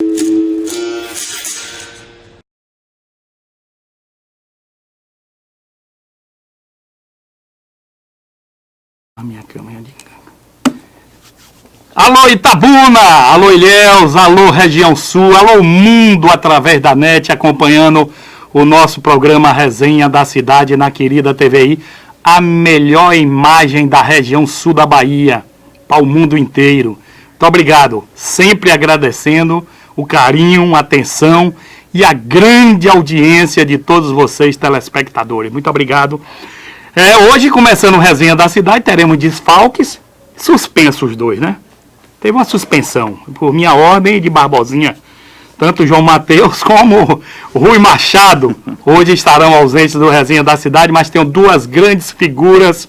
A minha câmera de cá. Alô Itabuna, alô Ilhéus, alô Região Sul, alô mundo através da net, acompanhando o nosso programa Resenha da Cidade na querida TVI, a melhor imagem da região sul da Bahia, para o mundo inteiro. Muito obrigado, sempre agradecendo o carinho, a atenção e a grande audiência de todos vocês telespectadores. Muito obrigado. Hoje, começando o Resenha da Cidade, teremos desfalques, suspensos os dois, né? Teve uma suspensão, por minha ordem de Barbosinha. Tanto João Mateus como Rui Machado hoje estarão ausentes do Resenha da Cidade, mas tenho duas grandes figuras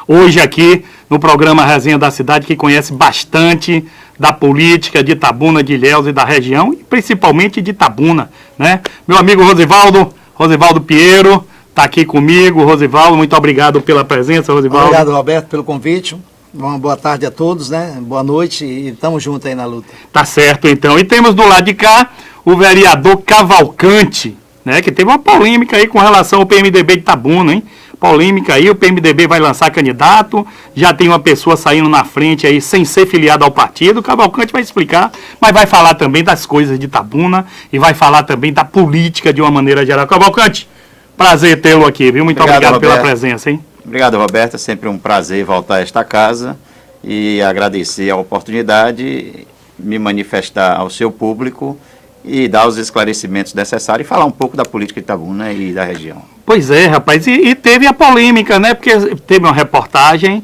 hoje aqui no programa Resenha da Cidade que conhece bastante da política de Itabuna, de Ilhéus e da região, e principalmente de Itabuna, né? Meu amigo Rosivaldo Pinheiro, está aqui comigo. Rosivaldo, muito obrigado pela presença, Rosivaldo. Obrigado, Roberto, pelo convite. Uma boa tarde a todos, né? Boa noite e estamos juntos aí na luta. Tá certo, então. E temos do lado de cá o vereador Cavalcante, né? Que teve uma polêmica aí com relação ao PMDB de Itabuna, hein? Polêmica aí, o PMDB vai lançar candidato, já tem uma pessoa saindo na frente aí sem ser filiada ao partido. O Cavalcante vai explicar, mas vai falar também das coisas de Itabuna e vai falar também da política de uma maneira geral. Cavalcante, prazer tê-lo aqui, viu? Muito obrigado pela presença, hein? Obrigado, Roberto. É sempre um prazer voltar a esta casa e agradecer a oportunidade, me manifestar ao seu público e dar os esclarecimentos necessários e falar um pouco da política de Itabuna e da região. Pois é, rapaz. E teve a polêmica, né? Porque teve uma reportagem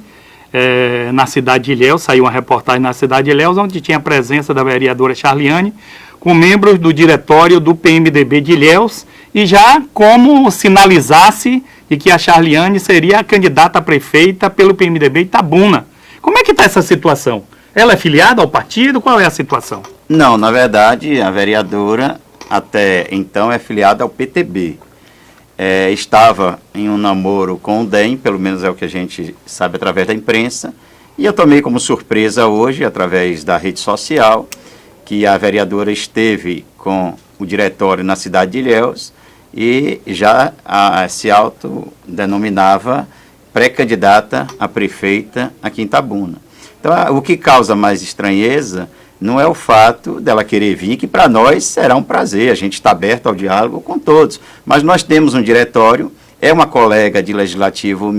na cidade de Ilhéus, saiu uma reportagem na cidade de Ilhéus, onde tinha a presença da vereadora Charliane, com membros do diretório do PMDB de Ilhéus, e já como sinalizasse de que a Charliane seria a candidata a prefeita pelo PMDB de Itabuna. Como é que está essa situação? Ela é filiada ao partido? Qual é a situação? Não, na verdade, a vereadora até então é filiada ao PTB. Estava em um namoro com o DEM, pelo menos é o que a gente sabe através da imprensa, e eu tomei como surpresa hoje, através da rede social, que a vereadora esteve com o diretório na cidade de Ilhéus e já se autodenominava pré-candidata a prefeita aqui em Itabuna. Então, o que causa mais estranheza não é o fato dela querer vir, que para nós será um prazer, a gente está aberto ao diálogo com todos, mas nós temos um diretório, é uma colega de legislativo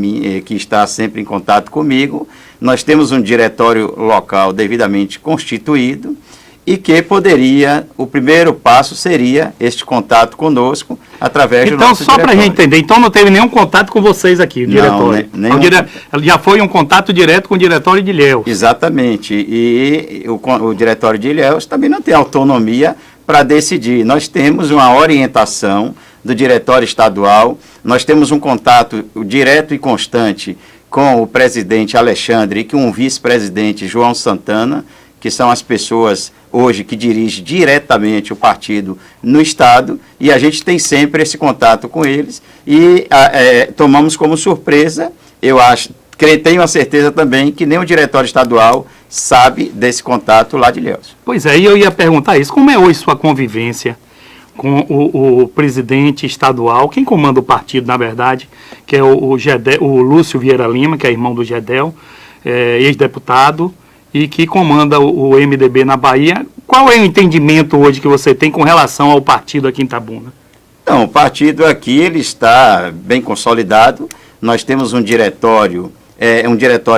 que está sempre em contato comigo, nós temos um diretório local devidamente constituído, e que poderia, o primeiro passo seria este contato conosco através do nosso diretório. Então, só para a gente entender, então não teve nenhum contato com vocês aqui, o diretório? Não, já foi um contato direto com o diretório de Ilhéus. Exatamente, e o diretório de Ilhéus também não tem autonomia para decidir. Nós temos uma orientação do diretório estadual, nós temos um contato direto e constante com o presidente Alexandre e com o vice-presidente João Santana, que são as pessoas hoje que dirigem diretamente o partido no Estado, e a gente tem sempre esse contato com eles, e tomamos como surpresa, tenho a certeza também que nem o diretório estadual sabe desse contato lá de Ilhéus. Pois é, e eu ia perguntar isso, como é hoje sua convivência com o presidente estadual, quem comanda o partido, na verdade, que é o Lúcio Vieira Lima, que é irmão do Gedel, ex-deputado, e que comanda o MDB na Bahia. Qual é o entendimento hoje que você tem com relação ao partido aqui em Itabuna? Não, o partido aqui ele está bem consolidado, nós temos um diretório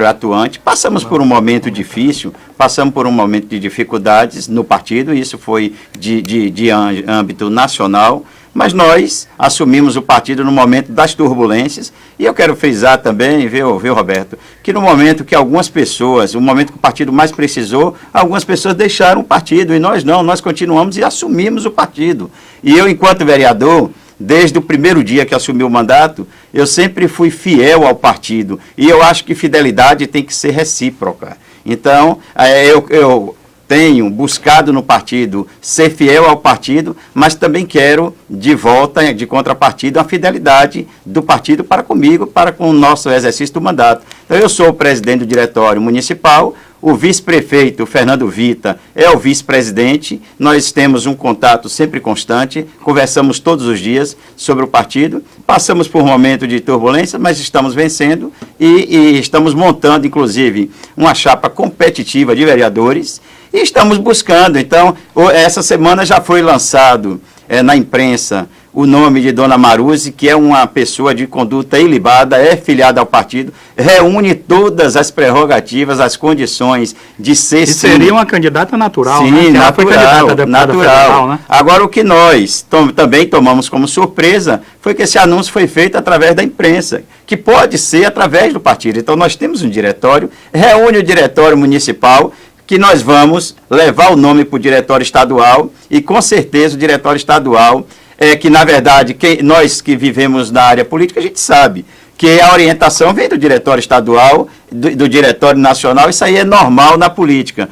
atuante, passamos por um momento difícil, passamos por um momento de dificuldades no partido, isso foi de âmbito nacional, mas nós assumimos o partido no momento das turbulências, e eu quero frisar também, viu, Roberto, que no momento que algumas pessoas, o momento que o partido mais precisou, algumas pessoas deixaram o partido, e nós não, nós continuamos e assumimos o partido. E eu, enquanto vereador, desde o primeiro dia que assumi o mandato, eu sempre fui fiel ao partido, e eu acho que fidelidade tem que ser recíproca. Então, eu tenho buscado no partido ser fiel ao partido, mas também quero de volta, de contrapartida, a fidelidade do partido para comigo, para com o nosso exercício do mandato. Então, eu sou o presidente do diretório municipal, O vice-prefeito, o Fernando Vita, é o vice-presidente. Nós temos um contato sempre constante, conversamos todos os dias sobre o partido. Passamos por um momento de turbulência, mas estamos vencendo e estamos montando, inclusive, uma chapa competitiva de vereadores e estamos buscando. Então, essa semana já foi lançado na imprensa o nome de Dona Maruse, que é uma pessoa de conduta ilibada, é filiada ao partido, reúne todas as prerrogativas, as condições de ser... E seria uma candidata natural, sim, né? Sim, natural, foi candidata a deputada federal, né? Agora, o que nós também tomamos como surpresa foi que esse anúncio foi feito através da imprensa, que pode ser através do partido. Então, nós temos um diretório, reúne o diretório municipal, que nós vamos levar o nome para o diretório estadual, e com certeza o diretório estadual... que, na verdade, nós que vivemos na área política, a gente sabe que a orientação vem do diretório estadual, do diretório nacional, isso aí é normal na política.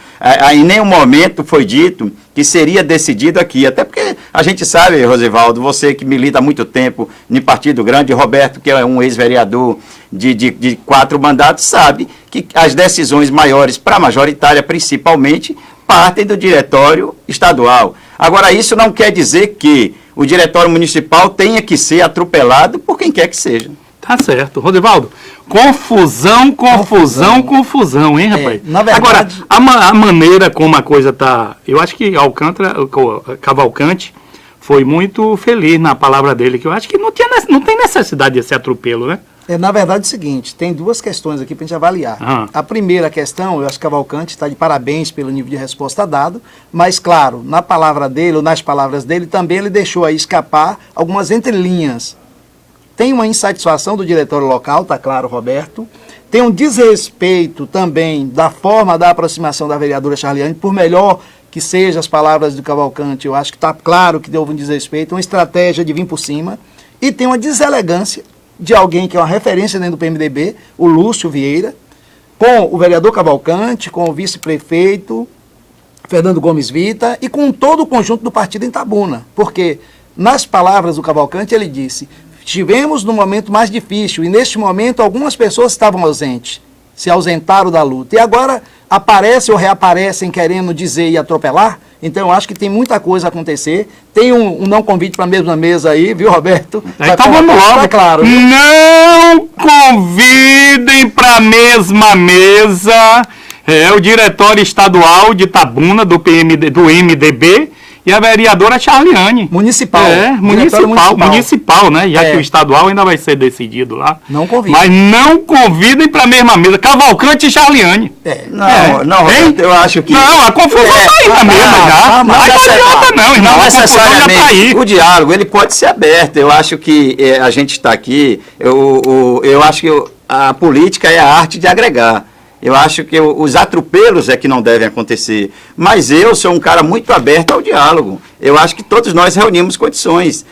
Em nenhum momento foi dito que seria decidido aqui, até porque a gente sabe, Rosivaldo, você que milita há muito tempo em partido grande, Roberto, que é um ex-vereador de 4 mandatos, sabe que as decisões maiores para a majoritária, principalmente, partem do diretório estadual. Agora, isso não quer dizer que o diretório municipal tenha que ser atropelado por quem quer que seja. Tá certo. Rosivaldo, confusão, hein, rapaz? Na verdade... Agora, a maneira como a coisa tá... Eu acho que Cavalcante foi muito feliz na palavra dele, que eu acho que não tem necessidade desse atropelo, né? Na verdade é o seguinte, tem 2 questões aqui para a gente avaliar. A primeira questão, eu acho que Cavalcante está de parabéns pelo nível de resposta dado, mas claro, na palavra dele, ou nas palavras dele, também ele deixou aí escapar algumas entrelinhas. Tem uma insatisfação do diretório local, tá claro, Roberto. Tem um desrespeito também da forma da aproximação da vereadora Charliane, por melhor que sejam as palavras do Cavalcante, eu acho que está claro que houve um desrespeito, uma estratégia de vir por cima, e tem uma deselegância de alguém que é uma referência dentro do PMDB, o Lúcio Vieira, com o vereador Cavalcante, com o vice-prefeito Fernando Gomes Vita e com todo o conjunto do partido em Itabuna. Porque, nas palavras do Cavalcante, ele disse: estivemos no momento mais difícil e, neste momento, algumas pessoas estavam ausentes, se ausentaram da luta. E agora aparecem ou reaparecem querendo dizer e atropelar. Então, eu acho que tem muita coisa a acontecer. Tem um não convite para a mesma mesa aí, viu, Roberto? Então vamos logo. Tá claro. Não convidem para a mesma mesa o diretório estadual de Itabuna, do MDB, e a vereadora Charliane. Municipal. Municipal, né? Já que o estadual ainda vai ser decidido lá. Não convidem. Mas não convidem para a mesma mesa. Cavalcante e Charliane. Não, Roberto, eu acho que... Não, a confusão está aí na mesa já. Não necessariamente. O diálogo, ele pode ser aberto. Eu acho que a gente está aqui, eu acho que a política é a arte de agregar. Eu acho que os atropelos é que não devem acontecer. Mas eu sou um cara muito aberto ao diálogo. Eu acho que todos nós reunimos condições.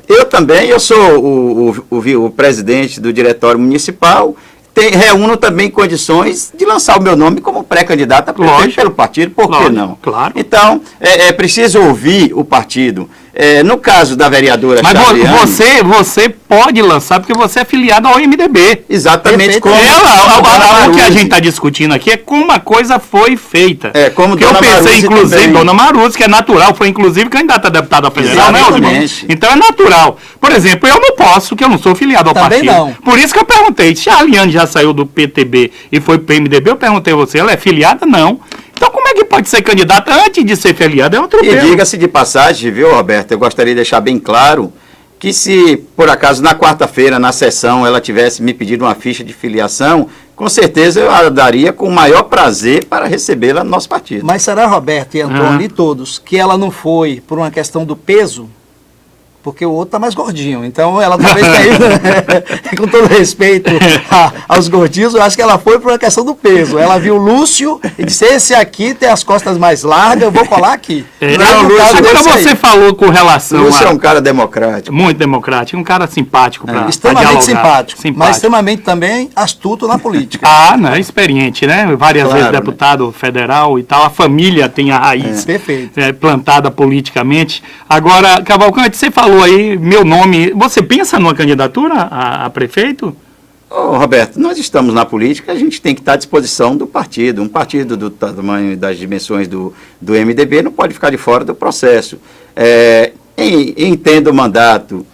Eu sou o presidente do diretório municipal, reúno também condições de lançar o meu nome como pré-candidato a prefeito pelo partido, por que não? Claro. Então, é preciso ouvir o partido. No caso da vereadora Charliane... Mas você pode lançar, porque você é filiado ao MDB. Exatamente. Como o que a gente está discutindo aqui é como a coisa foi feita. Como eu pensei, inclusive, em Dona Maruse, que é natural, foi inclusive candidata a deputada federal, né, Osmar? Então é natural. Por exemplo, eu não posso, que eu não sou filiado ao também partido. Não. Por isso que eu perguntei, se a Charliane já saiu do PTB e foi para o MDB, eu perguntei a você, ela é filiada? Não. Então como é que pode ser candidata antes de ser filiada? É outro E diga-se de passagem, viu, Roberto, eu gostaria de deixar bem claro que se, por acaso, na quarta-feira, na sessão, ela tivesse me pedido uma ficha de filiação, com certeza eu a daria com o maior prazer para recebê-la no nosso partido. Mas será, Roberto e Antônio e todos, que ela não foi por uma questão do peso? Porque o outro tá mais gordinho, então ela talvez tenha ido, com todo respeito aos gordinhos, eu acho que ela foi por uma questão do peso. Ela viu o Lúcio e disse: esse aqui tem as costas mais largas, eu vou colar aqui. Agora você falou com relação Lúcio é um cara democrático. Muito democrático, um cara simpático para extremamente simpático, mas extremamente também astuto na política. Não, é experiente, né? Várias vezes deputado federal e tal, a família tem a raiz plantada politicamente. Agora, Cavalcante, você falou aí, meu nome, você pensa numa candidatura a prefeito? Roberto, nós estamos na política, a gente tem que estar à disposição do partido. Um partido do tamanho e das dimensões do MDB não pode ficar de fora do processo. Entendo o mandato,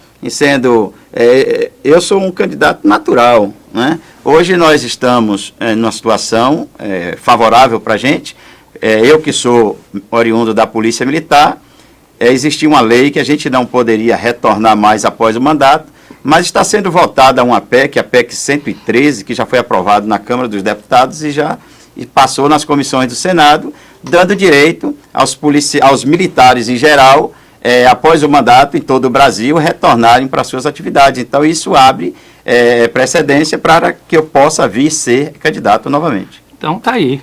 eu sou um candidato natural, né? Hoje nós estamos numa situação favorável para a gente. Eu que sou oriundo da Polícia Militar, existia uma lei que a gente não poderia retornar mais após o mandato, mas está sendo votada uma PEC, a PEC 113, que já foi aprovada na Câmara dos Deputados e passou nas comissões do Senado, dando direito aos militares em geral, após o mandato em todo o Brasil, retornarem para suas atividades. Então, isso abre precedência para que eu possa vir ser candidato novamente. Então, tá aí.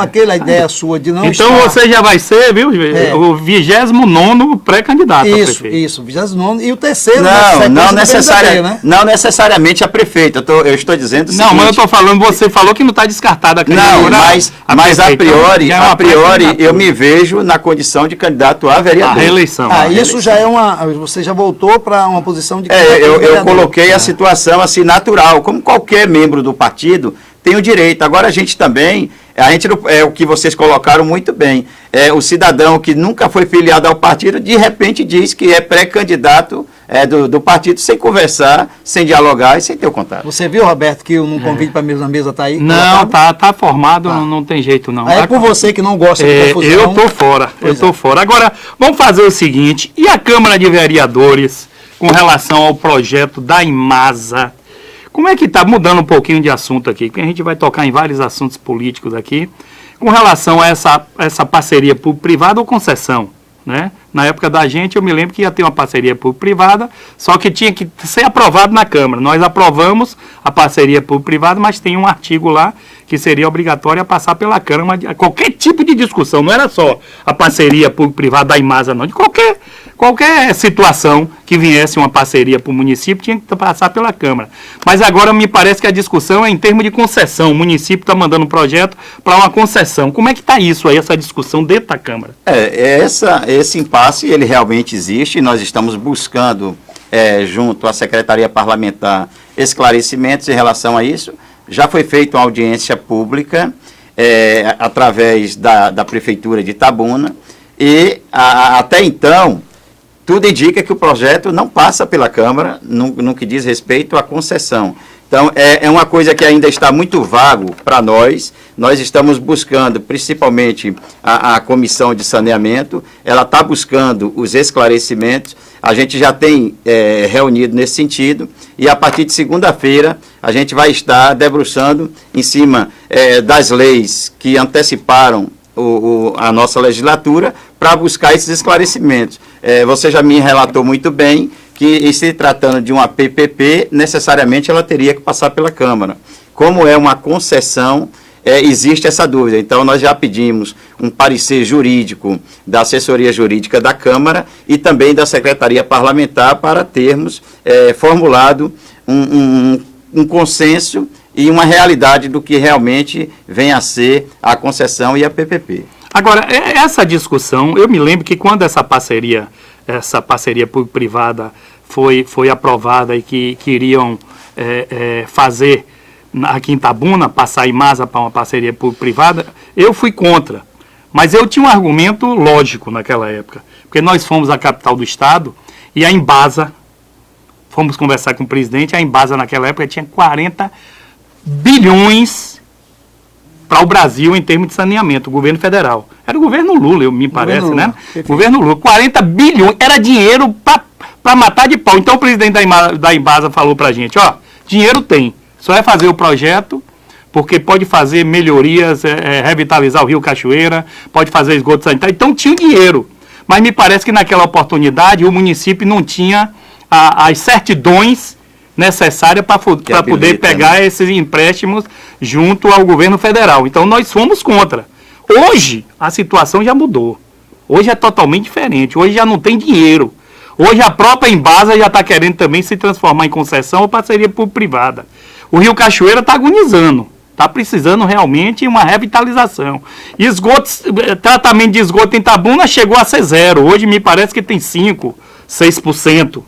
Aquela ideia sua de não Então, você já vai ser, viu, o 29º pré-candidato a prefeito. Isso, 29º. E o terceiro... Não necessariamente a prefeito. Eu estou dizendo o seguinte... Não, mas eu estou falando, você falou que não está descartada a candidatura. Não, mas a priori eu me vejo na condição de candidato a vereador. A reeleição. Isso já é você já voltou para uma posição de... Eu coloquei a situação assim natural, como qualquer membro do partido tem o direito. Agora a gente também, o que vocês colocaram muito bem, o cidadão que nunca foi filiado ao partido, de repente diz que é pré-candidato do partido, sem conversar, sem dialogar e sem ter o contato. Você viu, Roberto, que um convite para a mesa está aí? Não, tá formado, não tem jeito não. É por você que não gosta de confusão. Eu tô fora. Agora, vamos fazer o seguinte, e a Câmara de Vereadores, com relação ao projeto da Imasa, como é que está mudando um pouquinho de assunto aqui? Porque a gente vai tocar em vários assuntos políticos aqui, com relação a essa parceria público-privada ou concessão, né? Na época da gente, eu me lembro que ia ter uma parceria público-privada, só que tinha que ser aprovado na Câmara. Nós aprovamos a parceria público-privada, mas tem um artigo lá que seria obrigatório a passar pela Câmara, qualquer tipo de discussão, não era só a parceria público-privada da Imasa, não, de qualquer situação que viesse uma parceria para o município, tinha que passar pela Câmara. Mas agora me parece que a discussão é em termos de concessão. O município está mandando um projeto para uma concessão. Como é que está isso aí, essa discussão dentro da Câmara? Esse impasse, ele realmente existe, e nós estamos buscando, junto à Secretaria Parlamentar, esclarecimentos em relação a isso. Já foi feita uma audiência pública, através da Prefeitura de Itabuna, e até então, tudo indica que o projeto não passa pela Câmara no que diz respeito à concessão. Então, é uma coisa que ainda está muito vago para nós. Nós estamos buscando, principalmente a Comissão de Saneamento, ela está buscando os esclarecimentos. A gente já tem reunido nesse sentido, e a partir de segunda-feira a gente vai estar debruçando em cima das leis que anteciparam a nossa legislatura para buscar esses esclarecimentos. Você já me relatou muito bem que, se tratando de uma PPP, necessariamente ela teria que passar pela Câmara. Como é uma concessão, existe essa dúvida. Então, nós já pedimos um parecer jurídico da assessoria jurídica da Câmara e também da Secretaria Parlamentar para termos formulado um consenso e uma realidade do que realmente vem a ser a concessão e a PPP. Agora, essa discussão, eu me lembro que quando essa parceria público-privada foi aprovada e que queriam fazer aqui em Itabuna, passar a Imasa para uma parceria público-privada, eu fui contra. Mas eu tinha um argumento lógico naquela época, porque nós fomos à capital do estado e a Embasa, fomos conversar com o presidente, a Embasa naquela época tinha 40 bilhões para o Brasil em termos de saneamento, o governo federal. Era o governo Lula, me parece, Lula, né? Perfeito. Governo Lula, 40 bilhões, era dinheiro para matar de pau. Então o presidente da Embasa falou para a gente, dinheiro tem, só é fazer o projeto, porque pode fazer melhorias, revitalizar o Rio Cachoeira, pode fazer esgoto sanitário, então tinha dinheiro. Mas me parece que naquela oportunidade o município não tinha as certidões necessárias para poder pegar esses empréstimos junto ao governo federal. Então nós fomos contra. Hoje a situação já mudou. Hoje é totalmente diferente. Hoje já não tem dinheiro. Hoje a própria Embasa já está querendo também se transformar em concessão ou parceria público-privada. O Rio Cachoeira está agonizando. Está precisando realmente uma revitalização. Tratamento de esgoto em Itabuna chegou a ser 0. Hoje me parece que tem 5%, 6%.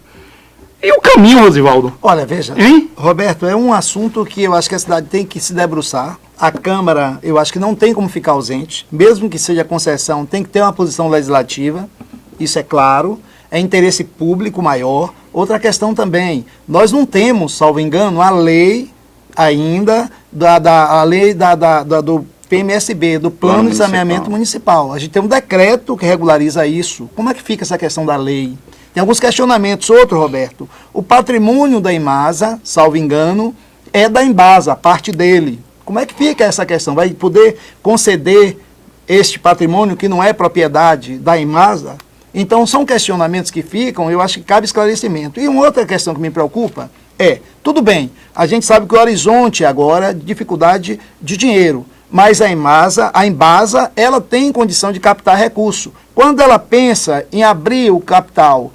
E o caminho, Rosivaldo? Olha, veja, Roberto, é um assunto que eu acho que a cidade tem que se debruçar. A Câmara, eu acho que não tem como ficar ausente, mesmo que seja concessão, tem que ter uma posição legislativa, isso é claro, é interesse público maior. Outra questão também, nós não temos, salvo engano, a lei ainda, a lei do PMSB, do Plano de Saneamento Municipal. A gente tem um decreto que regulariza isso. Como é que fica essa questão da lei? Tem alguns questionamentos. Outro, Roberto, o patrimônio da Embasa, salvo engano, é da Embasa, parte dele. Como é que fica essa questão? Vai poder conceder este patrimônio que não é propriedade da Embasa? Então, são questionamentos que ficam, eu acho que cabe esclarecimento. E uma outra questão que me preocupa é, tudo bem, a gente sabe que o horizonte agora é dificuldade de dinheiro, mas a Embasa, ela tem condição de captar recurso. Quando ela pensa em abrir o capital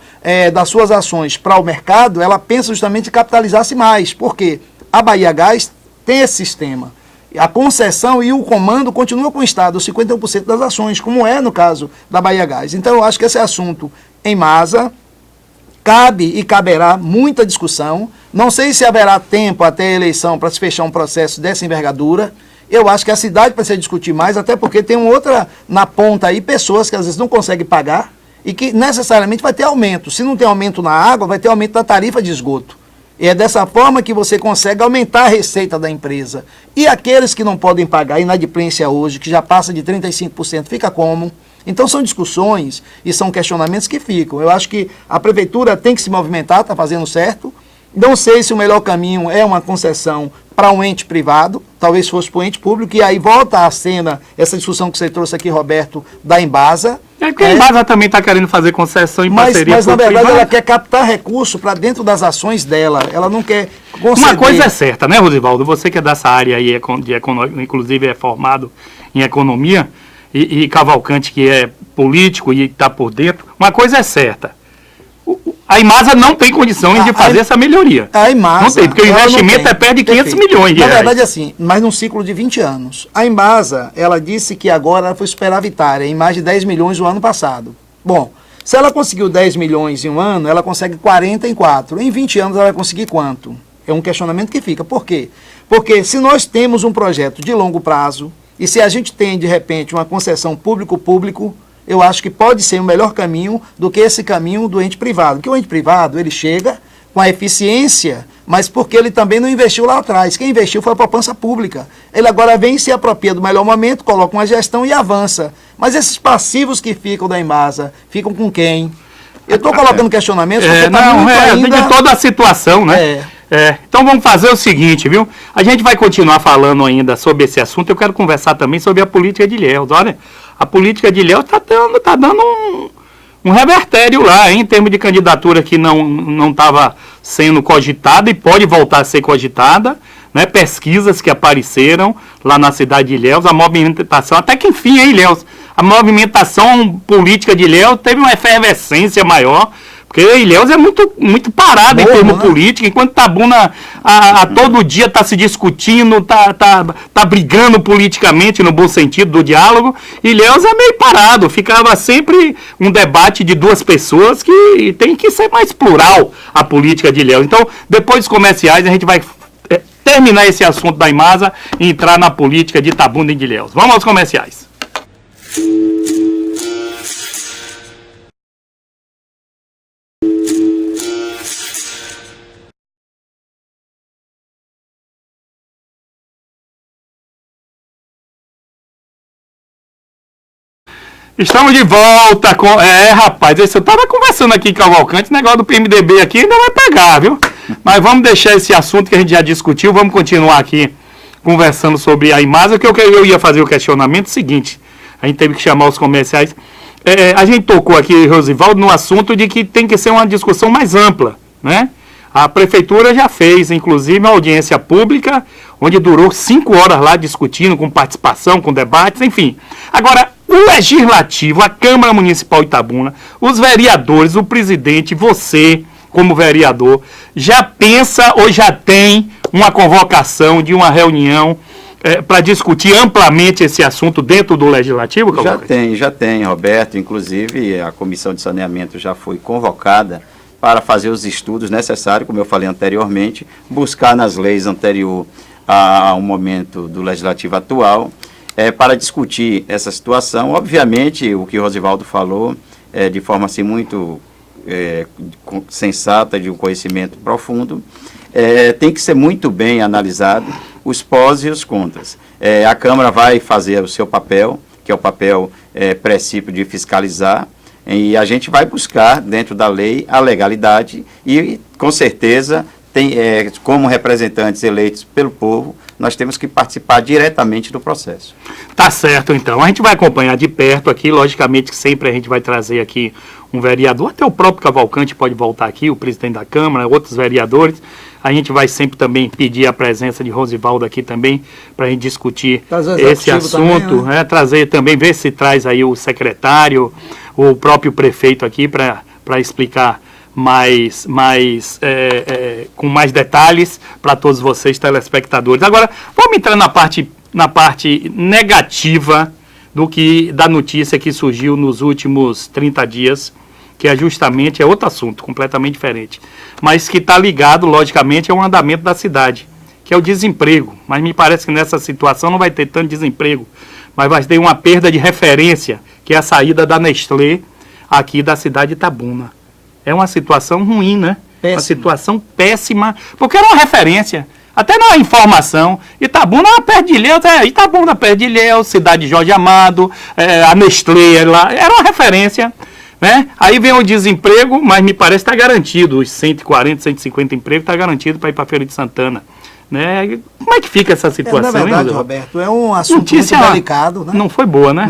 das suas ações para o mercado, ela pensa justamente em capitalizar-se mais. Por quê? A Bahia Gás tem esse sistema. A concessão e o comando continuam com o Estado, 51% das ações, como é no caso da Bahia Gás. Então, eu acho que esse assunto em Embasa cabe e caberá muita discussão. Não sei se haverá tempo até a eleição para se fechar um processo dessa envergadura. Eu acho que a cidade precisa discutir mais, até porque tem outra na ponta aí, pessoas que às vezes não conseguem pagar e que necessariamente vai ter aumento. Se não tem aumento na água, vai ter aumento da tarifa de esgoto. E é dessa forma que você consegue aumentar a receita da empresa. E aqueles que não podem pagar, a inadimplência hoje, que já passa de 35%, fica como? Então são discussões e são questionamentos que ficam. Eu acho que a prefeitura tem que se movimentar, está fazendo certo. Não sei se o melhor caminho é uma concessão para um ente privado, talvez fosse para um ente público, e aí volta à cena essa discussão que você trouxe aqui, Roberto, da Embasa. É porque a Embasa também está querendo fazer concessão em parceria mas na verdade privado. Ela quer captar recurso para dentro das ações dela, ela não quer conceder. Uma coisa é certa, né, Rosivaldo? Você que é dessa área aí, de economia, inclusive é formado em economia, e Cavalcante que é político e está por dentro, uma coisa é certa. A Embasa não tem condições de fazer essa melhoria. A Embasa, não tem, porque o investimento é perto de 500 milhões de reais. Na verdade, assim, mas num ciclo de 20 anos. A Embasa, ela disse que agora ela foi superavitária em mais de 10 milhões no ano passado. Bom, se ela conseguiu 10 milhões em um ano, ela consegue 40 em 4. Em 20 anos ela vai conseguir quanto? É um questionamento que fica. Por quê? Porque se nós temos um projeto de longo prazo, e se a gente tem, de repente, uma concessão público-público, eu acho que pode ser o melhor caminho do que esse caminho do ente privado. Porque o ente privado, ele chega com a eficiência, mas porque ele também não investiu lá atrás. Quem investiu foi a poupança pública. Ele agora vem e se apropria do melhor momento, coloca uma gestão e avança. Mas esses passivos que ficam da Embasa, ficam com quem? Eu estou colocando questionamentos porque ainda... de toda a situação, né? Então vamos fazer o seguinte, viu? A gente vai continuar falando ainda sobre esse assunto. Eu quero conversar também sobre a política de Ilhéus. Olha, a política de Ilhéus está dando um revertério lá, hein, em termos de candidatura que não estava sendo cogitada e pode voltar a ser cogitada, né? Pesquisas que apareceram lá na cidade de Ilhéus, a movimentação, até que enfim, hein, Ilhéus, a movimentação política de Ilhéus teve uma efervescência maior. Porque Ilhéus é muito parado em termos políticos, enquanto Itabuna todo dia está se discutindo, tá brigando politicamente, no bom sentido do diálogo. Ilhéus é meio parado, ficava sempre um debate de duas pessoas que tem que ser mais plural a política de Ilhéus. Então, depois dos comerciais, a gente vai terminar esse assunto da Embasa e entrar na política de Itabuna e de Ilhéus. Vamos aos comerciais. Estamos de volta com... rapaz, eu estava conversando aqui com o Cavalcante, o negócio do PMDB aqui ainda vai pegar, viu? Mas vamos deixar esse assunto que a gente já discutiu, vamos continuar aqui conversando sobre a Embasa, que eu ia fazer o questionamento seguinte, a gente teve que chamar os comerciais. A gente tocou aqui, Rosivaldo, no assunto de que tem que ser uma discussão mais ampla, né? A prefeitura já fez, inclusive, uma audiência pública, onde durou 5 horas lá discutindo, com participação, com debates, enfim. Agora, o Legislativo, a Câmara Municipal de Itabuna, os vereadores, o presidente, você, como vereador, já pensa ou já tem uma convocação de uma reunião para discutir amplamente esse assunto dentro do Legislativo? Já tem, Roberto. Inclusive, a Comissão de Saneamento já foi convocada para fazer os estudos necessários, como eu falei anteriormente, buscar nas leis anterior ao momento do legislativo atual, para discutir essa situação. Obviamente, o que o Rosivaldo falou, de forma assim muito sensata, de um conhecimento profundo, tem que ser muito bem analisado os pós e os contras. A Câmara vai fazer o seu papel, que é o papel princípio de fiscalizar, e a gente vai buscar, dentro da lei, a legalidade e, com certeza, como representantes eleitos pelo povo, nós temos que participar diretamente do processo. Tá certo, então. A gente vai acompanhar de perto aqui, logicamente que sempre a gente vai trazer aqui um vereador, até o próprio Cavalcante pode voltar aqui, o presidente da Câmara, outros vereadores. A gente vai sempre também pedir a presença de Rosivaldo aqui também, para a gente discutir esse assunto, também, né? Trazer também, ver se traz aí o secretário, o próprio prefeito aqui para explicar com mais detalhes para todos vocês, telespectadores. Agora, vamos entrar na parte negativa da notícia que surgiu nos últimos 30 dias, que justamente é outro assunto, completamente diferente, mas que está ligado, logicamente, ao andamento da cidade, que é o desemprego. Mas me parece que nessa situação não vai ter tanto desemprego, mas vai ter uma perda de referência, que é a saída da Nestlé aqui da cidade de Itabuna. É uma situação ruim, né? Péssima. Uma situação péssima, porque era uma referência. Até na informação, Itabuna perto de Ilhéus, Itabuna perto de Ilhéus, cidade de Jorge Amado, a Nestlé lá, era uma referência, né? Aí vem o desemprego, mas me parece que está garantido, os 140, 150 empregos está garantido para ir para a Feira de Santana. Né? Como é que fica essa situação? Na verdade, Roberto, é um assunto muito delicado, né? Não foi boa, né?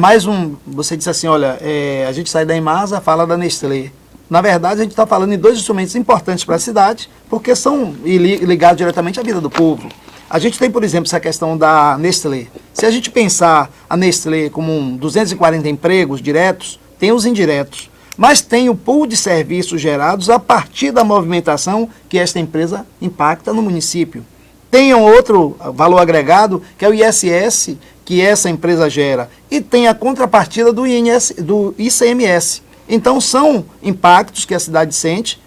Você disse assim, olha, a gente sai da Imasa, fala da Nestlé. Na verdade, a gente está falando em dois instrumentos importantes para a cidade, porque são ligados diretamente à vida do povo. A gente tem, por exemplo, essa questão da Nestlé. Se a gente pensar a Nestlé como 240 empregos diretos, tem os indiretos, mas tem o pool de serviços gerados a partir da movimentação que esta empresa impacta no município. Tem um outro valor agregado, que é o ISS, que essa empresa gera, e tem a contrapartida do ICMS. Então, são impactos que a cidade sente.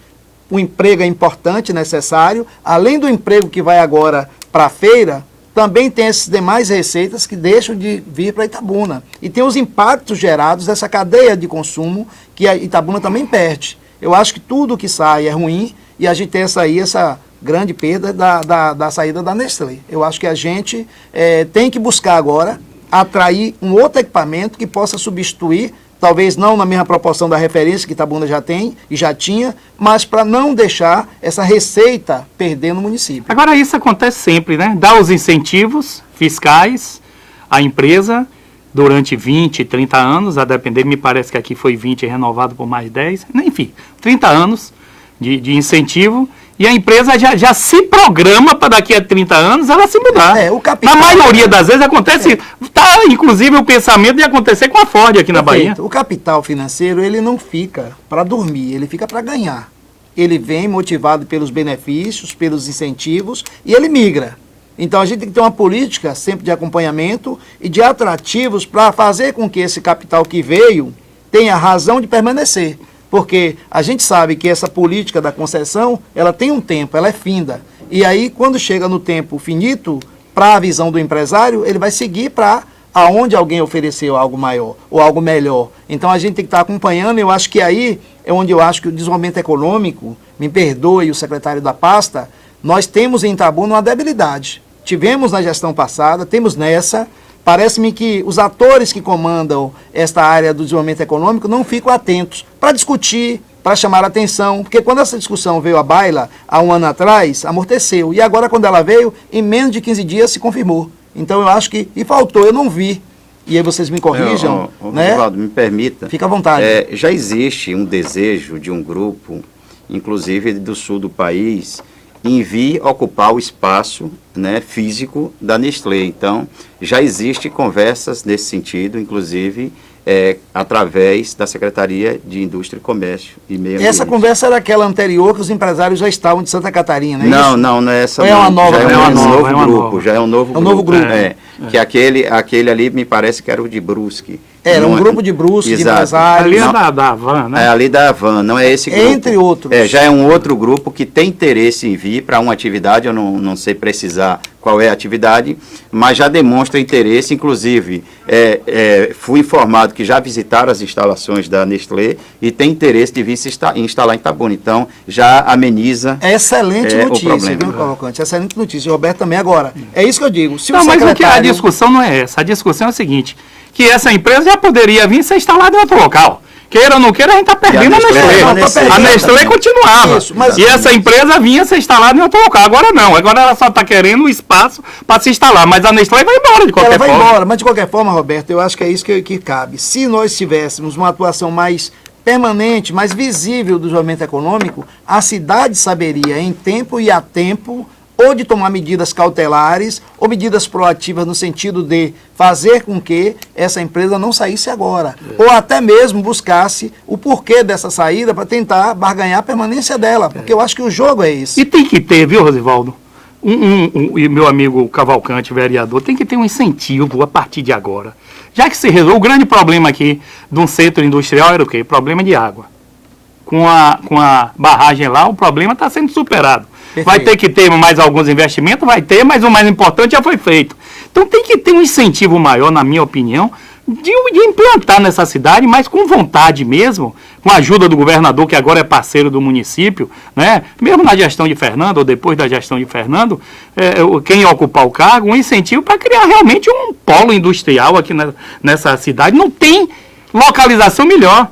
O emprego é importante, necessário. Além do emprego que vai agora para a feira, também tem essas demais receitas que deixam de vir para Itabuna. E tem os impactos gerados dessa cadeia de consumo que a Itabuna também perde. Eu acho que tudo que sai é ruim e a gente tem essa grande perda da saída da Nestlé. Eu acho que a gente tem que buscar agora atrair um outro equipamento que possa substituir, talvez não na mesma proporção da referência que Itabuna já tem e já tinha, mas para não deixar essa receita perder no município. Agora isso acontece sempre, né? Dá os incentivos fiscais à empresa durante 20, 30 anos, a depender, me parece que aqui foi 20 renovado por mais 10, enfim, 30 anos de incentivo, e a empresa já se programa para daqui a 30 anos ela se mudar. Na maioria das vezes acontece, inclusive o pensamento de acontecer com a Ford aqui na Bahia. O capital financeiro, ele não fica para dormir, ele fica para ganhar. Ele vem motivado pelos benefícios, pelos incentivos, e ele migra. Então a gente tem que ter uma política sempre de acompanhamento e de atrativos para fazer com que esse capital que veio tenha razão de permanecer. Porque a gente sabe que essa política da concessão, ela tem um tempo, ela é finda. E aí, quando chega no tempo finito, para a visão do empresário, ele vai seguir para aonde alguém ofereceu algo maior ou algo melhor. Então, a gente tem que estar acompanhando, e eu acho que aí é onde eu acho que o desenvolvimento econômico, me perdoe o secretário da pasta, nós temos em Itabuna uma debilidade. Tivemos na gestão passada, temos nessa. Parece-me que os atores que comandam esta área do desenvolvimento econômico não ficam atentos para discutir, para chamar a atenção, porque quando essa discussão veio à baila, há um ano atrás, amorteceu. E agora, quando ela veio, em menos de 15 dias se confirmou. Então, eu acho que... E faltou, eu não vi. E aí vocês me corrijam, né? Osvaldo, me permita. Fica à vontade. Já existe um desejo de um grupo, inclusive do sul do país, em vir ocupar o espaço, né, físico da Nestlé. Então, já existem conversas nesse sentido, inclusive através da Secretaria de Indústria e Comércio e Meio Ambiente. Essa conversa era aquela anterior que os empresários já estavam de Santa Catarina, não é essa. É uma nova, já é um novo grupo. grupo. Que aquele ali me parece que era o de Brusque, Era um grupo de Brusque, de empresários. Ali é da Havan, né? É ali da Havan, não é esse grupo. Entre outros. Já é um outro grupo que tem interesse em vir para uma atividade, eu não sei precisar qual é a atividade, mas já demonstra interesse, inclusive fui informado que já visitaram as instalações da Nestlé e tem interesse de vir se instalar em Itabuna, então já ameniza excelente notícia, viu, Cavalcante? Excelente notícia, Roberto também agora. É isso que eu digo. Se não, mas a discussão não é essa, a discussão é o seguinte, que essa empresa já poderia vir ser instalada em outro local. Queira ou não queira, a gente está perdendo a Nestlé. A Nestlé continuava. Isso, e essa empresa vinha ser instalada em outro local. Agora não. Agora ela só está querendo o espaço para se instalar. Mas a Nestlé vai embora de qualquer forma. Ela vai embora. Mas de qualquer forma, Roberto, eu acho que é isso que cabe. Se nós tivéssemos uma atuação mais permanente, mais visível do desenvolvimento econômico, a cidade saberia, em tempo e a tempo, ou de tomar medidas cautelares, ou medidas proativas no sentido de fazer com que essa empresa não saísse agora. Ou até mesmo buscasse o porquê dessa saída para tentar barganhar a permanência dela. Porque eu acho que o jogo é esse. E tem que ter, viu, Rosivaldo? E meu amigo Cavalcante, vereador, tem que ter um incentivo a partir de agora. Já que se resolve, o grande problema aqui de um centro industrial era o quê? Problema de água. Com a barragem lá, o problema está sendo superado. Perfeito. Vai ter que ter mais alguns investimentos, vai ter, mas o mais importante já foi feito. Então tem que ter um incentivo maior, na minha opinião, de implantar nessa cidade, mas com vontade mesmo, com a ajuda do governador, que agora é parceiro do município, né? Mesmo na gestão de Fernando, ou depois da gestão de Fernando, quem ocupar o cargo, um incentivo para criar realmente um polo industrial aqui nessa cidade. Não tem localização melhor.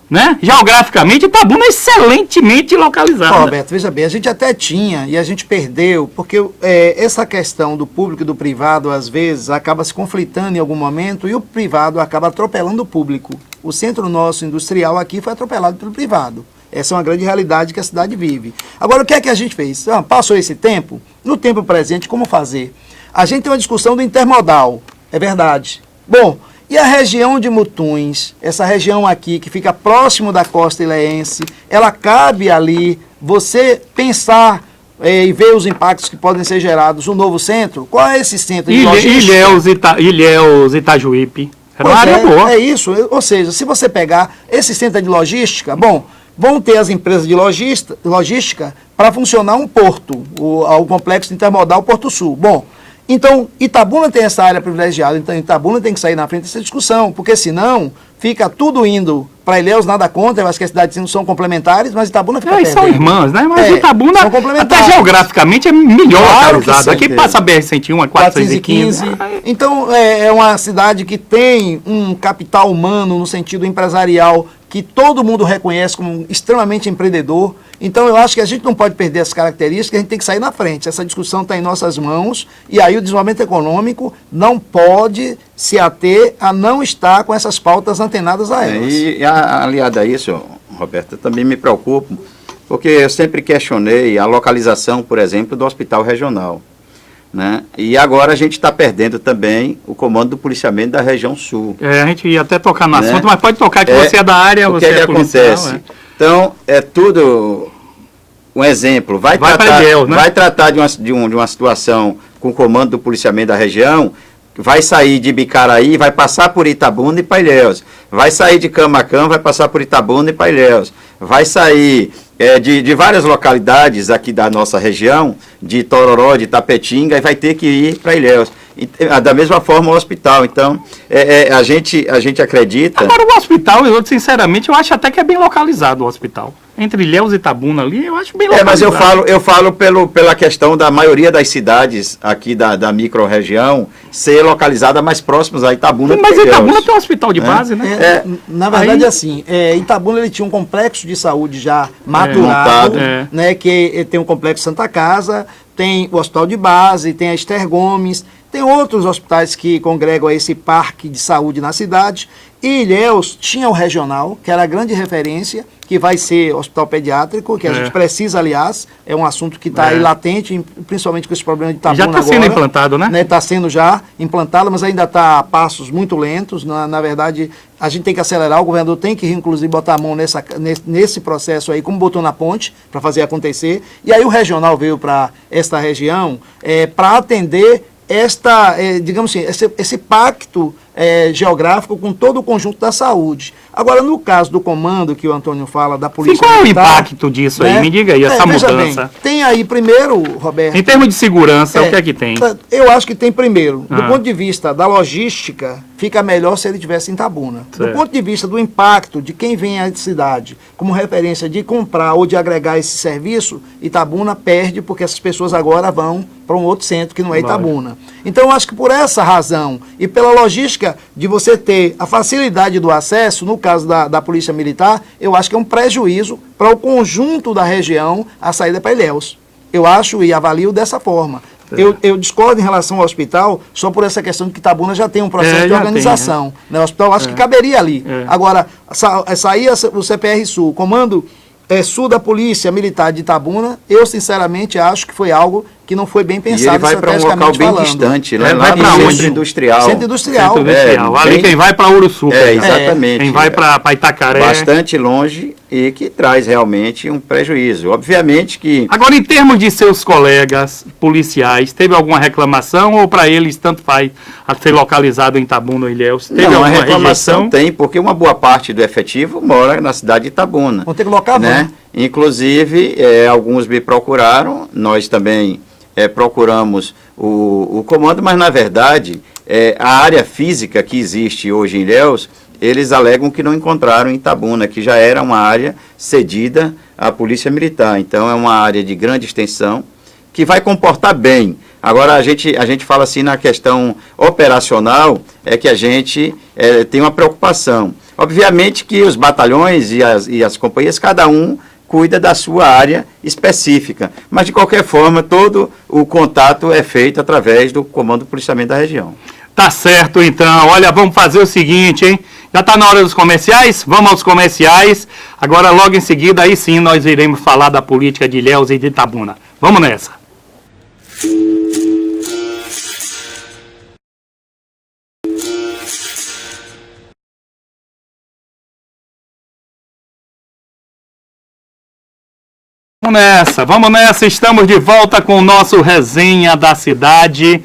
Né? Geograficamente, Itabuna é excelentemente localizado. Roberto, veja bem, a gente até tinha e a gente perdeu, porque essa questão do público e do privado, às vezes, acaba se conflitando em algum momento e o privado acaba atropelando o público. O centro nosso industrial aqui foi atropelado pelo privado. Essa é uma grande realidade que a cidade vive. Agora, o que é que a gente fez? Passou esse tempo, no tempo presente, como fazer? A gente tem uma discussão do intermodal, é verdade. Bom, e a região de Mutuns, essa região aqui que fica próximo da costa ilhéense, ela cabe ali, você pensar e ver os impactos que podem ser gerados no novo centro? Qual é esse centro de logística? Ilhéus, Itajuípe. Era uma área boa. É isso, ou seja, se você pegar esse centro de logística, bom, vão ter as empresas de logística para funcionar um porto, o complexo intermodal Porto Sul. Bom, então, Itabuna tem essa área privilegiada, então Itabuna tem que sair na frente dessa discussão, porque senão fica tudo indo para Ilhéus, nada contra, eu acho que as cidades são complementares, mas Itabuna fica perdendo. São irmãs, né? Mas Itabuna, até geograficamente, é melhor localizada. Aqui passa a BR-101, a 415. Então, é uma cidade que tem um capital humano no sentido empresarial, que todo mundo reconhece como extremamente empreendedor. Então, eu acho que a gente não pode perder essas características, a gente tem que sair na frente. Essa discussão está em nossas mãos e aí o desenvolvimento econômico não pode se ater a não estar com essas pautas antenadas a elas. E aliado a isso, Roberto, eu também me preocupo, porque eu sempre questionei a localização, por exemplo, do hospital regional. Né? E agora a gente está perdendo também o comando do policiamento da região sul. A gente ia até tocar no assunto, mas pode tocar que você é da área, você é policial. Acontece? Então, é tudo um exemplo. Vai tratar de uma situação com o comando do policiamento da região, vai sair de Bicaraí, vai passar por Itabuna e Ilhéus. Vai sair de Camaquã, vai passar por Itabuna e Ilhéus. Vai sair de várias localidades aqui da nossa região, de Tororó, de Tapetinga, e vai ter que ir para Ilhéus. Da mesma forma o hospital. Então, a gente acredita... Agora, o hospital, sinceramente, eu acho até que é bem localizado o hospital. Entre Ilhéus e Itabuna ali, eu acho bem localizado. Mas eu falo pela questão da maioria das cidades aqui da micro-região ser localizada mais próximas a Itabuna. Mas Itabuna tem um hospital de base, né? Na verdade, assim, Itabuna ele tinha um complexo de saúde já maturado, né, que tem um complexo Santa Casa, tem o hospital de base, tem a Esther Gomes, tem outros hospitais que congregam esse parque de saúde na cidade. E Ilhéus tinha o regional, que era a grande referência, que vai ser hospital pediátrico, que a gente precisa, aliás, é um assunto que está aí latente, principalmente com esse problema de Itabuna agora. Já está sendo implantado, né? Está sendo já implantado, mas ainda está a passos muito lentos. Na verdade, a gente tem que acelerar, o governador tem que, inclusive, botar a mão nesse processo aí, como botou na ponte, para fazer acontecer. E aí o regional veio para esta região para atender digamos assim, esse pacto geográfico com todo o conjunto da saúde. Agora, no caso do comando que o Antônio fala da Polícia Militar... Qual é o impacto disso aí? Me diga aí, essa mudança. Bem, tem aí primeiro, Roberto... Em termos de segurança, o que é que tem? Eu acho que tem primeiro, do ponto de vista da logística, fica melhor se ele estivesse em Itabuna. Do ponto de vista do impacto de quem vem à cidade como referência de comprar ou de agregar esse serviço, Itabuna perde porque essas pessoas agora vão para um outro centro que não é Itabuna. Então, eu acho que por essa razão e pela logística de você ter a facilidade do acesso, no caso da Polícia Militar, eu acho que é um prejuízo para o conjunto da região a saída para Ilhéus. Eu acho e avalio dessa forma. Eu discordo em relação ao hospital só por essa questão de que Itabuna já tem um processo de organização. Né? O hospital acho que caberia ali. Agora, sair o CPR Sul, Comando Sul da Polícia Militar de Itabuna, eu sinceramente acho que foi algo que não foi bem pensado. E ele vai para um local bem distante, né? Vai para onde? Centro Industrial. Centro Industrial. Ali quem vai para Uruçu. Exatamente. Quem vai para Itacaré. Bastante longe e que traz realmente um prejuízo. Obviamente que... Agora, em termos de seus colegas policiais, teve alguma reclamação ou para eles tanto faz a ser localizado em Itabuna ou Ilhéus? Teve alguma reclamação? rejeição? Tem, porque uma boa parte do efetivo mora na cidade de Itabuna. Vão ter que locar, né? Inclusive, alguns me procuraram, nós também procuramos o comando, mas na verdade, a área física que existe hoje em Ilhéus, eles alegam que não encontraram em Itabuna, que já era uma área cedida à Polícia Militar. Então, é uma área de grande extensão, que vai comportar bem. Agora, a gente fala assim na questão operacional, é que a gente tem uma preocupação. Obviamente que os batalhões e as companhias, cada um cuida da sua área específica. Mas, de qualquer forma, todo o contato é feito através do Comando do Policiamento da região. Tá certo, então. Olha, vamos fazer o seguinte, hein? Já está na hora dos comerciais? Vamos aos comerciais. Agora, logo em seguida, aí sim, nós iremos falar da política de Ilhéus e de Itabuna. Vamos nessa. Vamos nessa, estamos de volta com o nosso Resenha da Cidade.